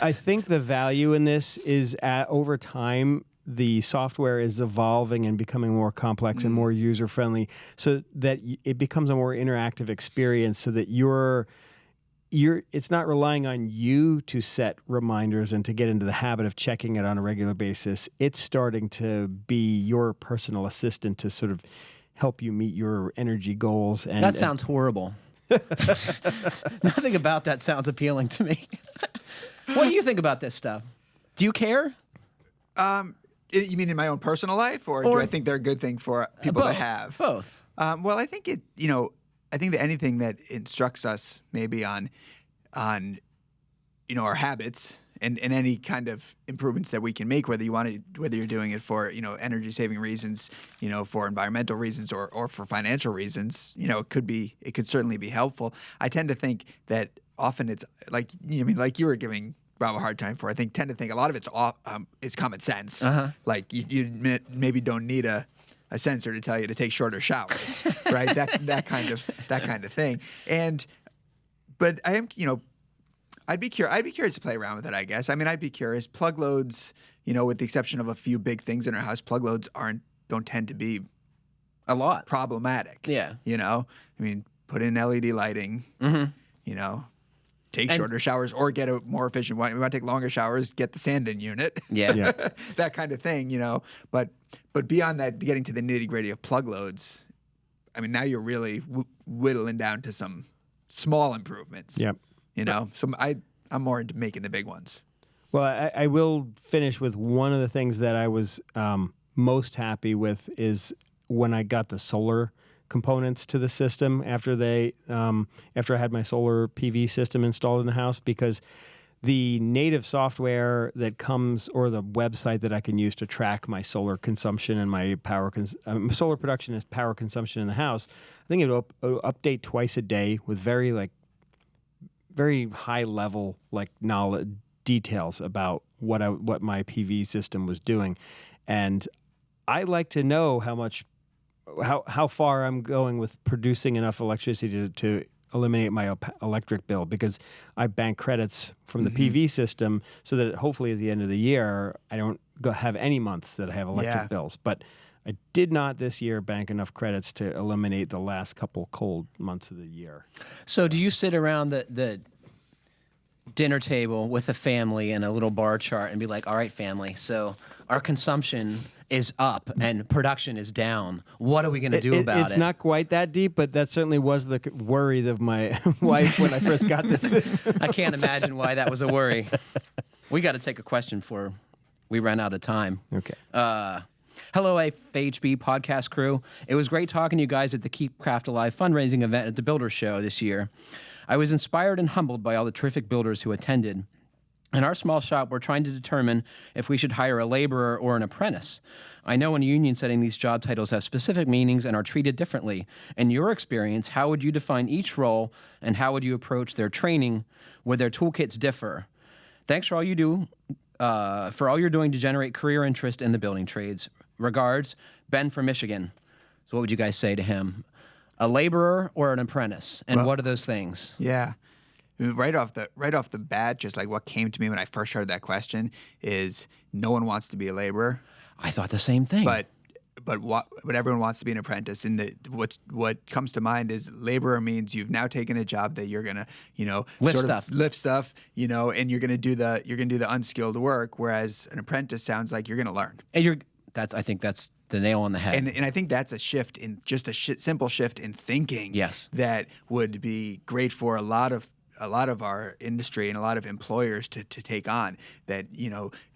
I think the value in this is over time, the software is evolving and becoming more complex and more user-friendly so that it becomes a more interactive experience so that it's not relying on you to set reminders and to get into the habit of checking it on a regular basis. It's starting to be your personal assistant to sort of help you meet your energy goals. And that sounds horrible. Nothing about that sounds appealing to me. What do you think about this stuff? Do you care? You mean in my own personal life, or do I think they're a good thing for people to have? Both. Well, I think I think that anything that instructs us maybe on our habits and any kind of improvements that we can make, whether you're doing it for energy saving reasons, for environmental reasons or for financial reasons, it could certainly be helpful. I tend to think that often it's like you were giving Rob a hard time for. I tend to think a lot of it's is common sense. Like you maybe don't need a sensor to tell you to take shorter showers, right? that kind of thing. But I am, I'd be curious to play around with it, I guess. I mean, I'd be curious. Plug loads, with the exception of a few big things in our house, plug loads don't tend to be a lot problematic. Yeah. I mean, put in LED lighting. Take shorter showers or get a more efficient one. We want to take longer showers, get the sand-in unit. Yeah. That kind of thing, But beyond that, getting to the nitty-gritty of plug loads, I mean, now you're really whittling down to some small improvements. Yep. So I'm more into making the big ones. Well, I will finish with one of the things that I was most happy with is when I got the solar components to the system after I had my solar PV system installed in the house, because the native software that comes, or the website that I can use to track my solar consumption and my solar production and power consumption in the house, I think it'll update twice a day with very high level knowledge details about what my PV system was doing, and I like to know how far I'm going with producing enough electricity to eliminate my electric bill, because I bank credits from the PV system so that hopefully at the end of the year I don't have any months that I have electric bills. But I did not this year bank enough credits to eliminate the last couple cold months of the year. So do you sit around the dinner table with a family and a little bar chart and be like, all right, family, so our consumption is up and production is down. What are we going to do about it? It's not quite that deep, but that certainly was the worry of my wife when I first got the system. I can't imagine why that was a worry. We got to take a question before we ran out of time. Okay. Hello, FHB podcast crew. It was great talking to you guys at the Keep Craft Alive fundraising event at the Builder Show this year. I was inspired and humbled by all the terrific builders who attended. In our small shop, we're trying to determine if we should hire a laborer or an apprentice. I know in a union setting, these job titles have specific meanings and are treated differently. In your experience, how would you define each role, and how would you approach their training where their toolkits differ? Thanks for all you do, for all you're doing to generate career interest in the building trades. Regards, Ben from Michigan. So what would you guys say to him? A laborer or an apprentice? And what are those things? Yeah. Right off the bat, just like what came to me when I first heard that question is no one wants to be a laborer. I thought the same thing. But everyone wants to be an apprentice. And what comes to mind is laborer means you've now taken a job that you're gonna, lift stuff, and you're gonna do the unskilled work. Whereas an apprentice sounds like you're gonna learn. And I think that's the nail on the head. And I think that's a shift in just simple shift in thinking. Yes. That would be great for a lot of our industry and a lot of employers to take on. That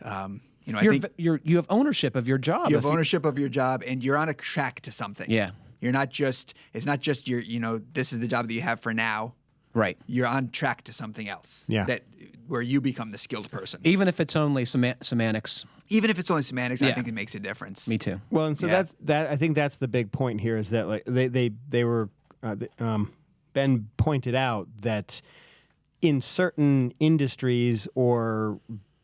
I think you have ownership of your job. You have ownership of your job, and you're on a track to something. Yeah. You're not just. It's not just your. This is the job that you have for now. Right. You're on track to something else. Yeah. Where you become the skilled person. Even if it's only semantics. Even if it's only semantics, Yeah. I think it makes a difference. Me too. Well, and so I think that's the big point here, is that they were Ben pointed out that in certain industries or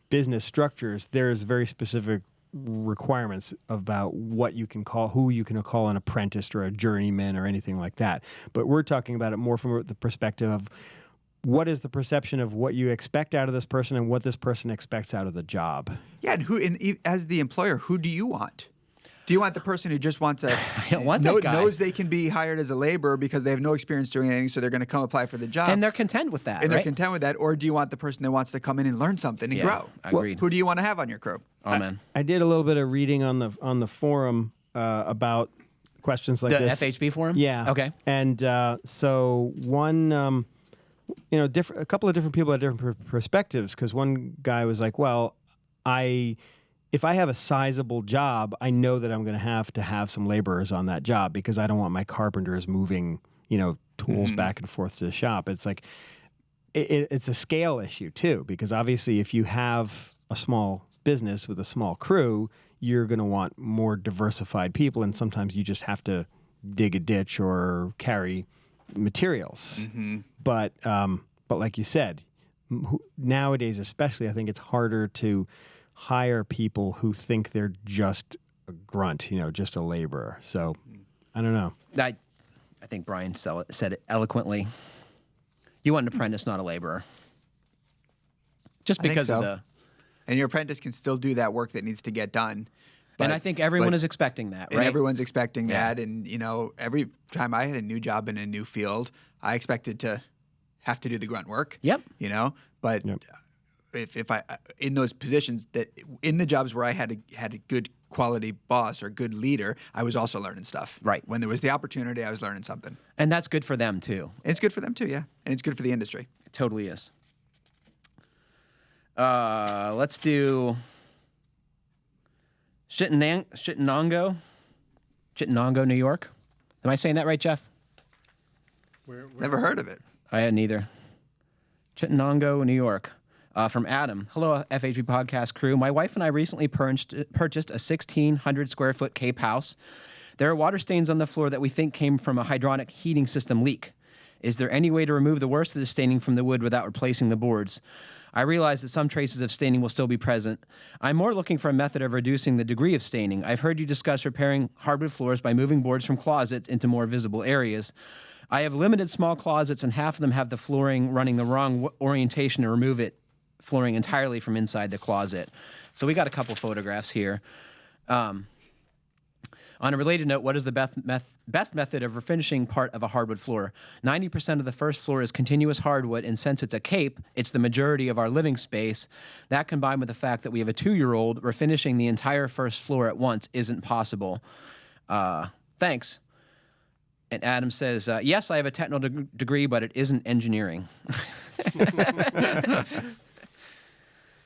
business structures, there's very specific requirements about what you can call, who you can call an apprentice or a journeyman or anything like that. But we're talking about it more from the perspective of what is the perception of what you expect out of this person and what this person expects out of the job. Yeah, and as the employer, who do you want? Do you want the person who just wants I don't want that guy. knows they can be hired as a laborer because they have no experience doing anything, so they're going to come apply for the job? And they're content with that, And they're right? content with that. Or do you want the person that wants to come in and learn something and grow? Agreed. Who do you want to have on your crew? Amen. I did a little bit of reading on the forum about questions like The this. FHB forum? Yeah. Okay. And so one, a couple of different people had different perspectives, because one guy was like, well, if I have a sizable job, I know that I'm going to have some laborers on that job, because I don't want my carpenters moving, tools back and forth to the shop. It's like, it's a scale issue too, because obviously if you have a small business with a small crew, you're going to want more diversified people, and sometimes you just have to dig a ditch or carry materials. But like you said, nowadays especially, I think it's harder to hire people who think they're just a grunt, just a laborer. So I don't know. I think Brian said it eloquently. You want an apprentice, not a laborer. Just because of the... And your apprentice can still do that work that needs to get done. And I think everyone is expecting that, right? And everyone's expecting that. And, every time I had a new job in a new field, I expected to have to do the grunt work. Yep. But if I in those positions, that in the jobs where I had a good quality boss or good leader, I was also learning stuff. Right. When there was the opportunity, I was learning something. And that's good for them too. And it's good for them too, yeah. And it's good for the industry. It totally is. Let's do Chittenango, New York. Am I saying that right, Jeff? Never heard of it. I hadn't either. Chittenango, New York. From Adam. Hello, FHB podcast crew. My wife and I recently purchased a 1,600 square foot Cape house. There are water stains on the floor that we think came from a hydronic heating system leak. Is there any way to remove the worst of the staining from the wood without replacing the boards? I realize that some traces of staining will still be present. I'm more looking for a method of reducing the degree of staining. I've heard you discuss repairing hardwood floors by moving boards from closets into more visible areas. I have limited small closets, and half of them have the flooring running the wrong orientation to remove it flooring entirely from inside the closet. So we got a couple photographs here. On a related note, what is the best method of refinishing part of a hardwood floor? 90% of the first floor is continuous hardwood, and since it's a cape, it's the majority of our living space. That combined with the fact that we have a 2-year-old, refinishing the entire first floor at once isn't possible. Thanks. And Adam says, yes, I have a technical degree, but it isn't engineering.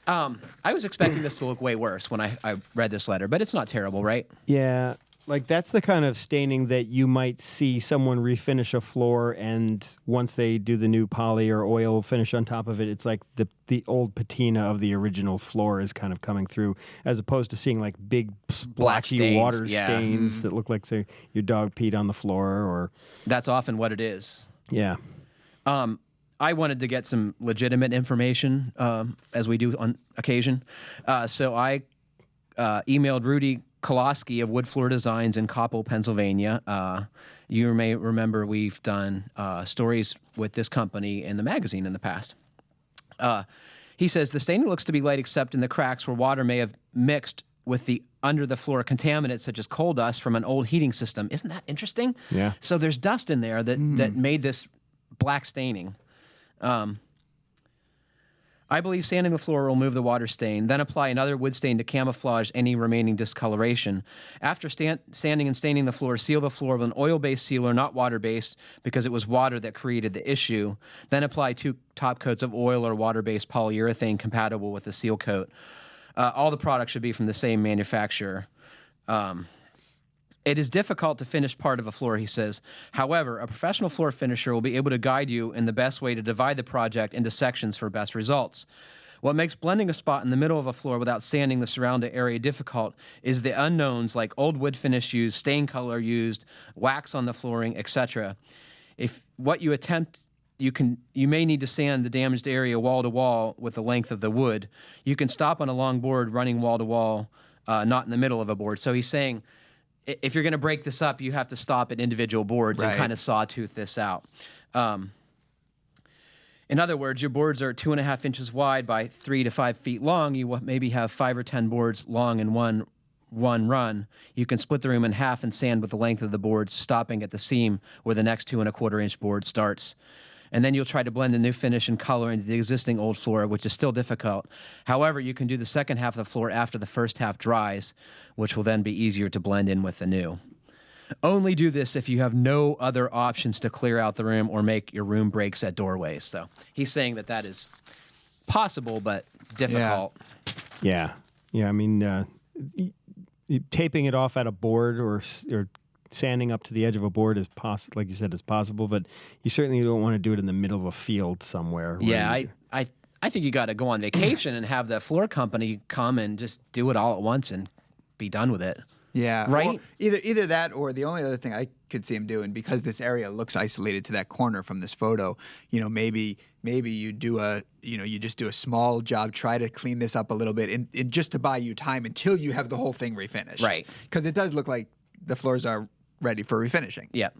I was expecting this to look way worse when I read this letter, but it's not terrible, right? Yeah. Like, that's the kind of staining that you might see someone refinish a floor, and once they do the new poly or oil finish on top of it, it's like the old patina of the original floor is kind of coming through, as opposed to seeing like big splotchy stains, water yeah. stains that look like, say, your dog peed on the floor. Or That's often what it is. Yeah. I wanted to get some legitimate information, as we do on occasion. So I emailed Rudy Koloski of Wood Floor Designs in Coppell, Pennsylvania. You may remember we've done stories with this company in the magazine in the past. He says, the staining looks to be light except in the cracks where water may have mixed with the under the floor contaminants such as coal dust from an old heating system. Isn't that interesting? Yeah. So there's dust in there that made this black staining. I believe sanding the floor will remove the water stain, then apply another wood stain to camouflage any remaining discoloration. After sanding and staining the floor, seal the floor with an oil-based sealer, not water-based, because it was water that created the issue. Then apply 2 top coats of oil or water-based polyurethane compatible with the seal coat. All the products should be from the same manufacturer. It is difficult to finish part of a floor, he says. However, a professional floor finisher will be able to guide you in the best way to divide the project into sections for best results. What makes blending a spot in the middle of a floor without sanding the surrounding area difficult is the unknowns like old wood finish used, stain color used, wax on the flooring, etc. If what you attempt, you may need to sand the damaged area wall to wall with the length of the wood. You can stop on a long board running wall to wall, not in the middle of a board. So he's saying, if you're going to break this up, you have to stop at individual boards and kind of sawtooth this out. In other words, your boards are 2.5 inches wide by 3 to 5 feet long. You maybe have 5 or 10 boards long in one run. You can split the room in half and sand with the length of the boards, stopping at the seam where the next 2.25 inch board starts. And then you'll try to blend the new finish and color into the existing old floor, which is still difficult. However, you can do the second half of the floor after the first half dries, which will then be easier to blend in with the new. Only do this if you have no other options to clear out the room or make your room breaks at doorways. So he's saying that is possible, but difficult. Yeah. I mean, taping it off at a board or sanding up to the edge of a board is possible, like you said, is possible, but you certainly don't want to do it in the middle of a field somewhere. Yeah, I think you got to go on vacation and have the floor company come and just do it all at once and be done with it. Yeah, right. Well, either that, or the only other thing I could see him doing, because this area looks isolated to that corner from this photo. Maybe you do you just do a small job, try to clean this up a little bit, and just to buy you time until you have the whole thing refinished. Right. Because it does look like the floors are ready for refinishing. Yeah.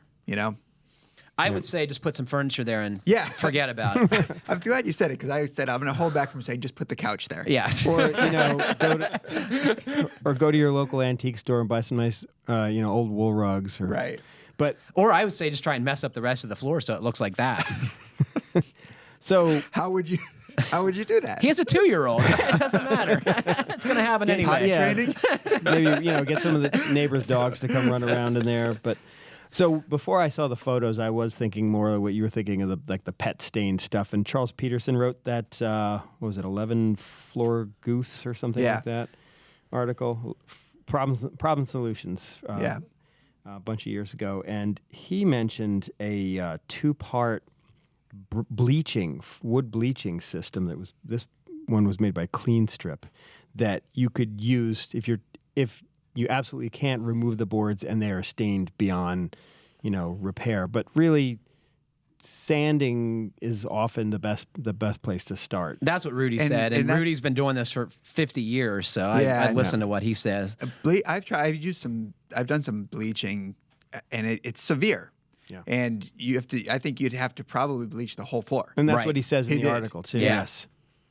I would say just put some furniture there and forget about it. I'm glad you said it, because I said I'm going to hold back from saying just put the couch there. Yeah. Or go to your local antique store and buy some nice, old wool rugs. Right. Or I would say just try and mess up the rest of the floor so it looks like that. So how would you do that? He has a 2-year-old. It doesn't matter. It's going to happen anyway. Training. Maybe get some of the neighbors' dogs to come run around in there. But so before I saw the photos, I was thinking more of what you were thinking of, the pet stain stuff. And Charles Peterson wrote that 11 floor goose or something like that article. Problem solutions. a bunch of years ago, and he mentioned a two-part wood bleaching system that was, this one was made by Clean Strip, that you could use if you absolutely can't remove the boards and they are stained beyond, repair. But really, sanding is often the best place to start. That's what Rudy said, and Rudy's been doing this for 50 years, so I listen to what he says. I've done some bleaching, and it's severe. Yeah. And I think you'd have to probably bleach the whole floor. And that's what he says in the article too. Yeah. Yes.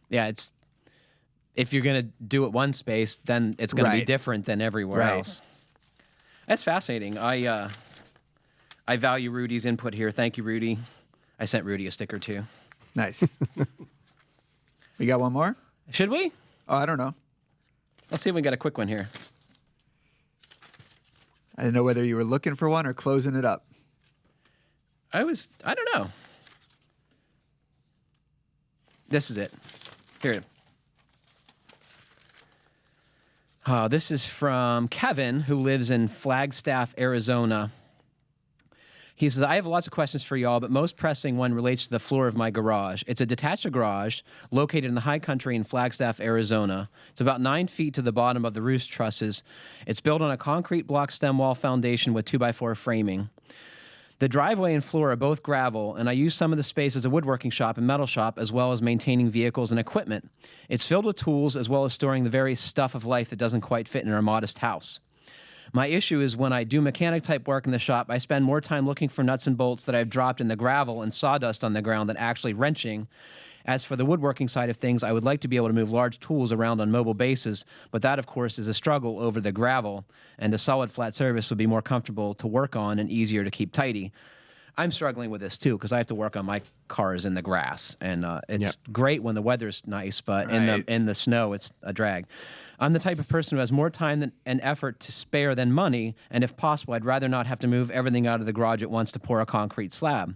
Yeah, if you're going to do it one space, then it's going to be different than everywhere else. That's fascinating. I value Rudy's input here. Thank you, Rudy. I sent Rudy a sticker too. Nice. We got one more? Should we? Oh, I don't know. Let's see if we got a quick one here. I didn't know whether you were looking for one or closing it up. I don't know. This is it. Here. This is from Kevin, who lives in Flagstaff, Arizona. He says, I have lots of questions for y'all, but most pressing one relates to the floor of my garage. It's a detached garage located in the high country in Flagstaff, Arizona. It's about 9 feet to the bottom of the roof trusses. It's built on a concrete block stem wall foundation with 2x4 framing. The driveway and floor are both gravel, and I use some of the space as a woodworking shop and metal shop, as well as maintaining vehicles and equipment. It's filled with tools, as well as storing the various stuff of life that doesn't quite fit in our modest house. My issue is when I do mechanic-type work in the shop, I spend more time looking for nuts and bolts that I've dropped in the gravel and sawdust on the ground than actually wrenching. As for the woodworking side of things, I would like to be able to move large tools around on mobile bases, but that, of course, is a struggle over the gravel, and a solid flat surface would be more comfortable to work on and easier to keep tidy. I'm struggling with this, too, because I have to work on my cars in the grass, and it's great when the weather's nice, but in the snow, it's a drag. I'm the type of person who has more time and effort to spare than money, and if possible, I'd rather not have to move everything out of the garage at once to pour a concrete slab.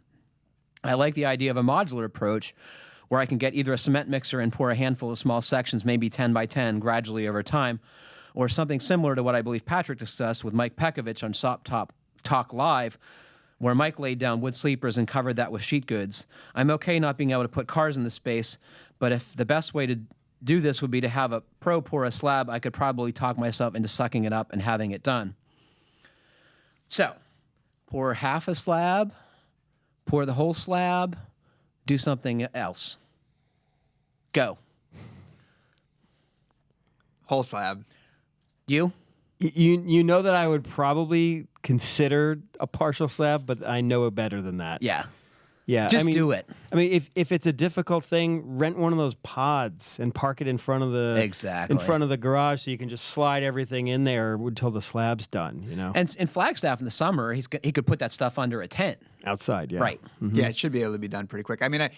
I like the idea of a modular approach, where I can get either a cement mixer and pour a handful of small sections, maybe 10 by 10, gradually over time, or something similar to what I believe Patrick discussed with Mike Pekovich on Shop Talk Live, where Mike laid down wood sleepers and covered that with sheet goods. I'm okay not being able to put cars in the space, but if the best way to do this would be to have a pro pour a slab, I could probably talk myself into sucking it up and having it done. So, pour half a slab, pour the whole slab, do something else. Go. Whole slab. You? You know that I would probably consider a partial slab, but I know it better than that. Yeah. Yeah. Just do it. I mean, if it's a difficult thing, rent one of those pods and park it in front of the garage, so you can just slide everything in there until the slab's done. And in Flagstaff in the summer, he could put that stuff under a tent outside. Yeah. Right. Mm-hmm. Yeah, it should be able to be done pretty quick. I mean,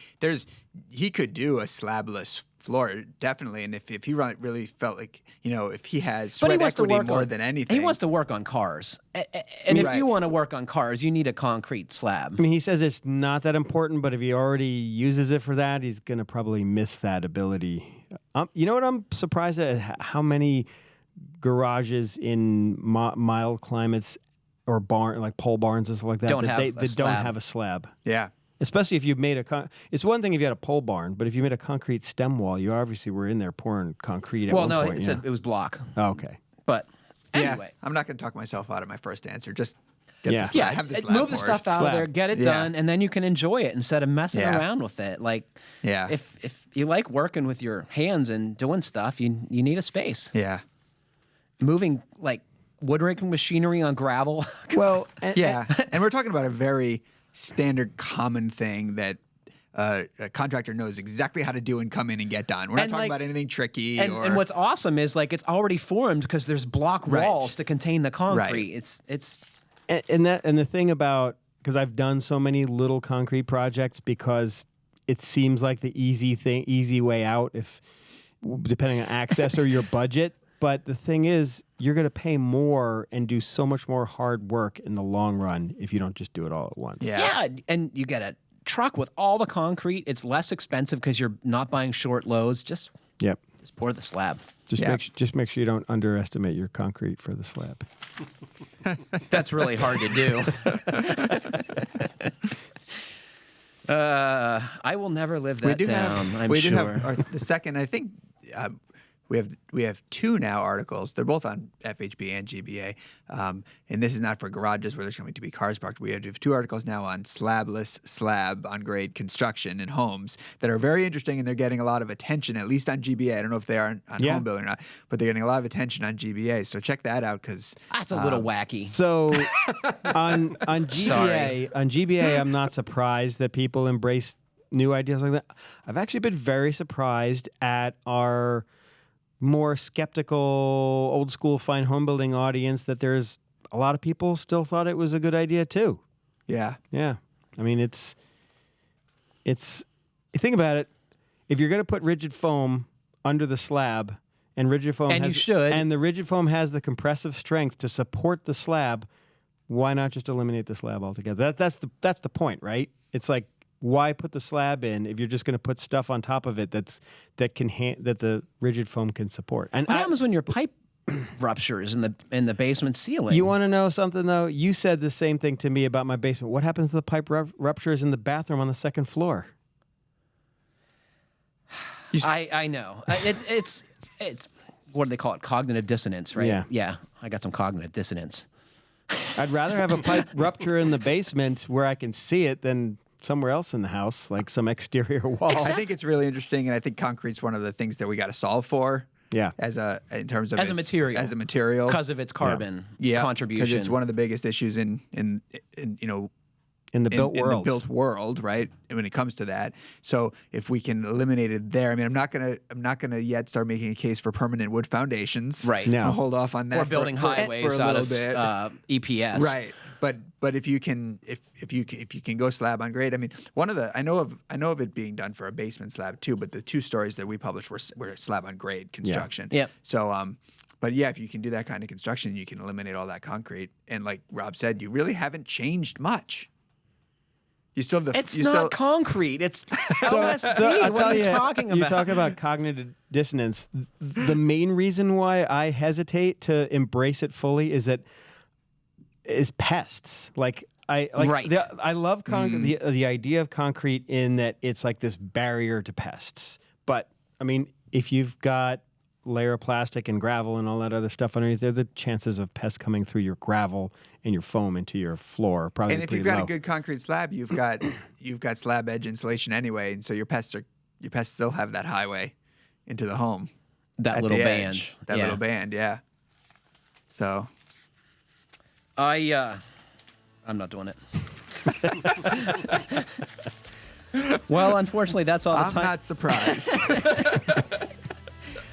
he could do a slabless floor, definitely. And if he really felt like, if he has sweat equity more than anything. He wants to work on cars. And if you want to work on cars, you need a concrete slab. I mean, he says it's not that important, but if he already uses it for that, he's going to probably miss that ability. You know what I'm surprised at? How many garages in mild climates or like pole barns and stuff like that don't have a slab. Yeah. Especially if you've made it's one thing if you had a pole barn, but if you made a concrete stem wall, you obviously were in there pouring concrete at one point. It said it was block. Oh, okay. But anyway. I'm not going to talk myself out of my first answer. Just get the slab. Have the slab move the stuff out of there, get it done, and then you can enjoy it instead of messing around with it. Like, if you like working with your hands and doing stuff, you need a space. Yeah. Moving, like, woodworking machinery on gravel. Well, and we're talking about a very standard common thing that a contractor knows exactly how to do and come in and get done. We're not talking about anything tricky. And what's awesome is it's already formed because there's block walls to contain the concrete. Right. It's and the thing about, because I've done so many little concrete projects, because it seems like the easy way out, if depending on access or your budget. But the thing is, you're going to pay more and do so much more hard work in the long run if you don't just do it all at once. Yeah, and you get a truck with all the concrete. It's less expensive because you're not buying short loads. Just pour the slab. Just make sure you don't underestimate your concrete for the slab. That's really hard to do. I will never live that down. I'm we sure. do have the second. I think we have two now articles. They're both on FHB and GBA, and this is not for garages where there's going to be cars parked. We have two articles now on slabless, slab on grade construction in homes that are very interesting, and they're getting a lot of attention, at least on GBA. I don't know if they are on home building or not, but they're getting a lot of attention on GBA. So check that out because that's a little wacky. So on Sorry. GBA, I'm not surprised that people embrace new ideas like that. I've actually been very surprised at our more skeptical, old school fine home building audience that there's a lot of people still thought it was a good idea too. Yeah. I mean, it's. Think about it. If you're going to put rigid foam under the slab, and rigid foam and the rigid foam has the compressive strength to support the slab, why not just eliminate the slab altogether? That's the point, right? It's like, why put the slab in if you're just going to put stuff on top of it that the rigid foam can support? And what happens when your pipe ruptures in the basement ceiling? You want to know something though? You said the same thing to me about my basement. What happens to the pipe ruptures in the bathroom on the second floor? I know. It's what do they call it? Cognitive dissonance, right? Yeah. I got some cognitive dissonance. I'd rather have a pipe rupture in the basement where I can see it than somewhere else in the house, like some exterior wall. I think it's really interesting, and I think concrete's one of the things that we got to solve for. Yeah, in terms of as a material because of its carbon contribution. Because it's one of the biggest issues in the built world. In the built world, right? When it comes to that, so if we can eliminate it there, I mean, I'm not gonna yet start making a case for permanent wood foundations, right? No, I'll hold off on that. Or building highways for a out little of bit. EPS, right? But if you can go slab on grade, I mean, I know of it being done for a basement slab too. But the two stories that we published were slab on grade construction. Yeah. So but yeah, if you can do that kind of construction, you can eliminate all that concrete. And like Rob said, you really haven't changed much. You still have it's not concrete. It's LSD. What are you talking about? You talk about cognitive dissonance. The main reason why I hesitate to embrace it fully is pests. I love the idea of concrete in that it's like this barrier to pests. But I mean, if you've got layer of plastic and gravel and all that other stuff underneath there, the chances of pests coming through your gravel and your foam into your floor are probably pretty low. And if you've got a good concrete slab, you've got slab edge insulation anyway, and so your pests still have that highway into the home. That little band. Little band, yeah. So I'm not doing it. Well, unfortunately, that's all the time. I'm not surprised.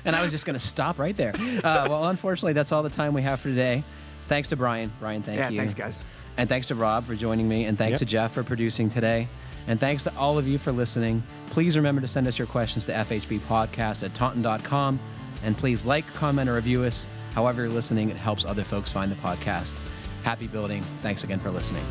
And I was just going to stop right there. Well, unfortunately, that's all the time we have for today. Thanks to Brian. Brian, thank you. Yeah, thanks, guys. And thanks to Rob for joining me. And thanks to Jeff for producing today. And thanks to all of you for listening. Please remember to send us your questions to fhbpodcast@taunton.com. And please like, comment, or review us. However you're listening, it helps other folks find the podcast. Happy building. Thanks again for listening.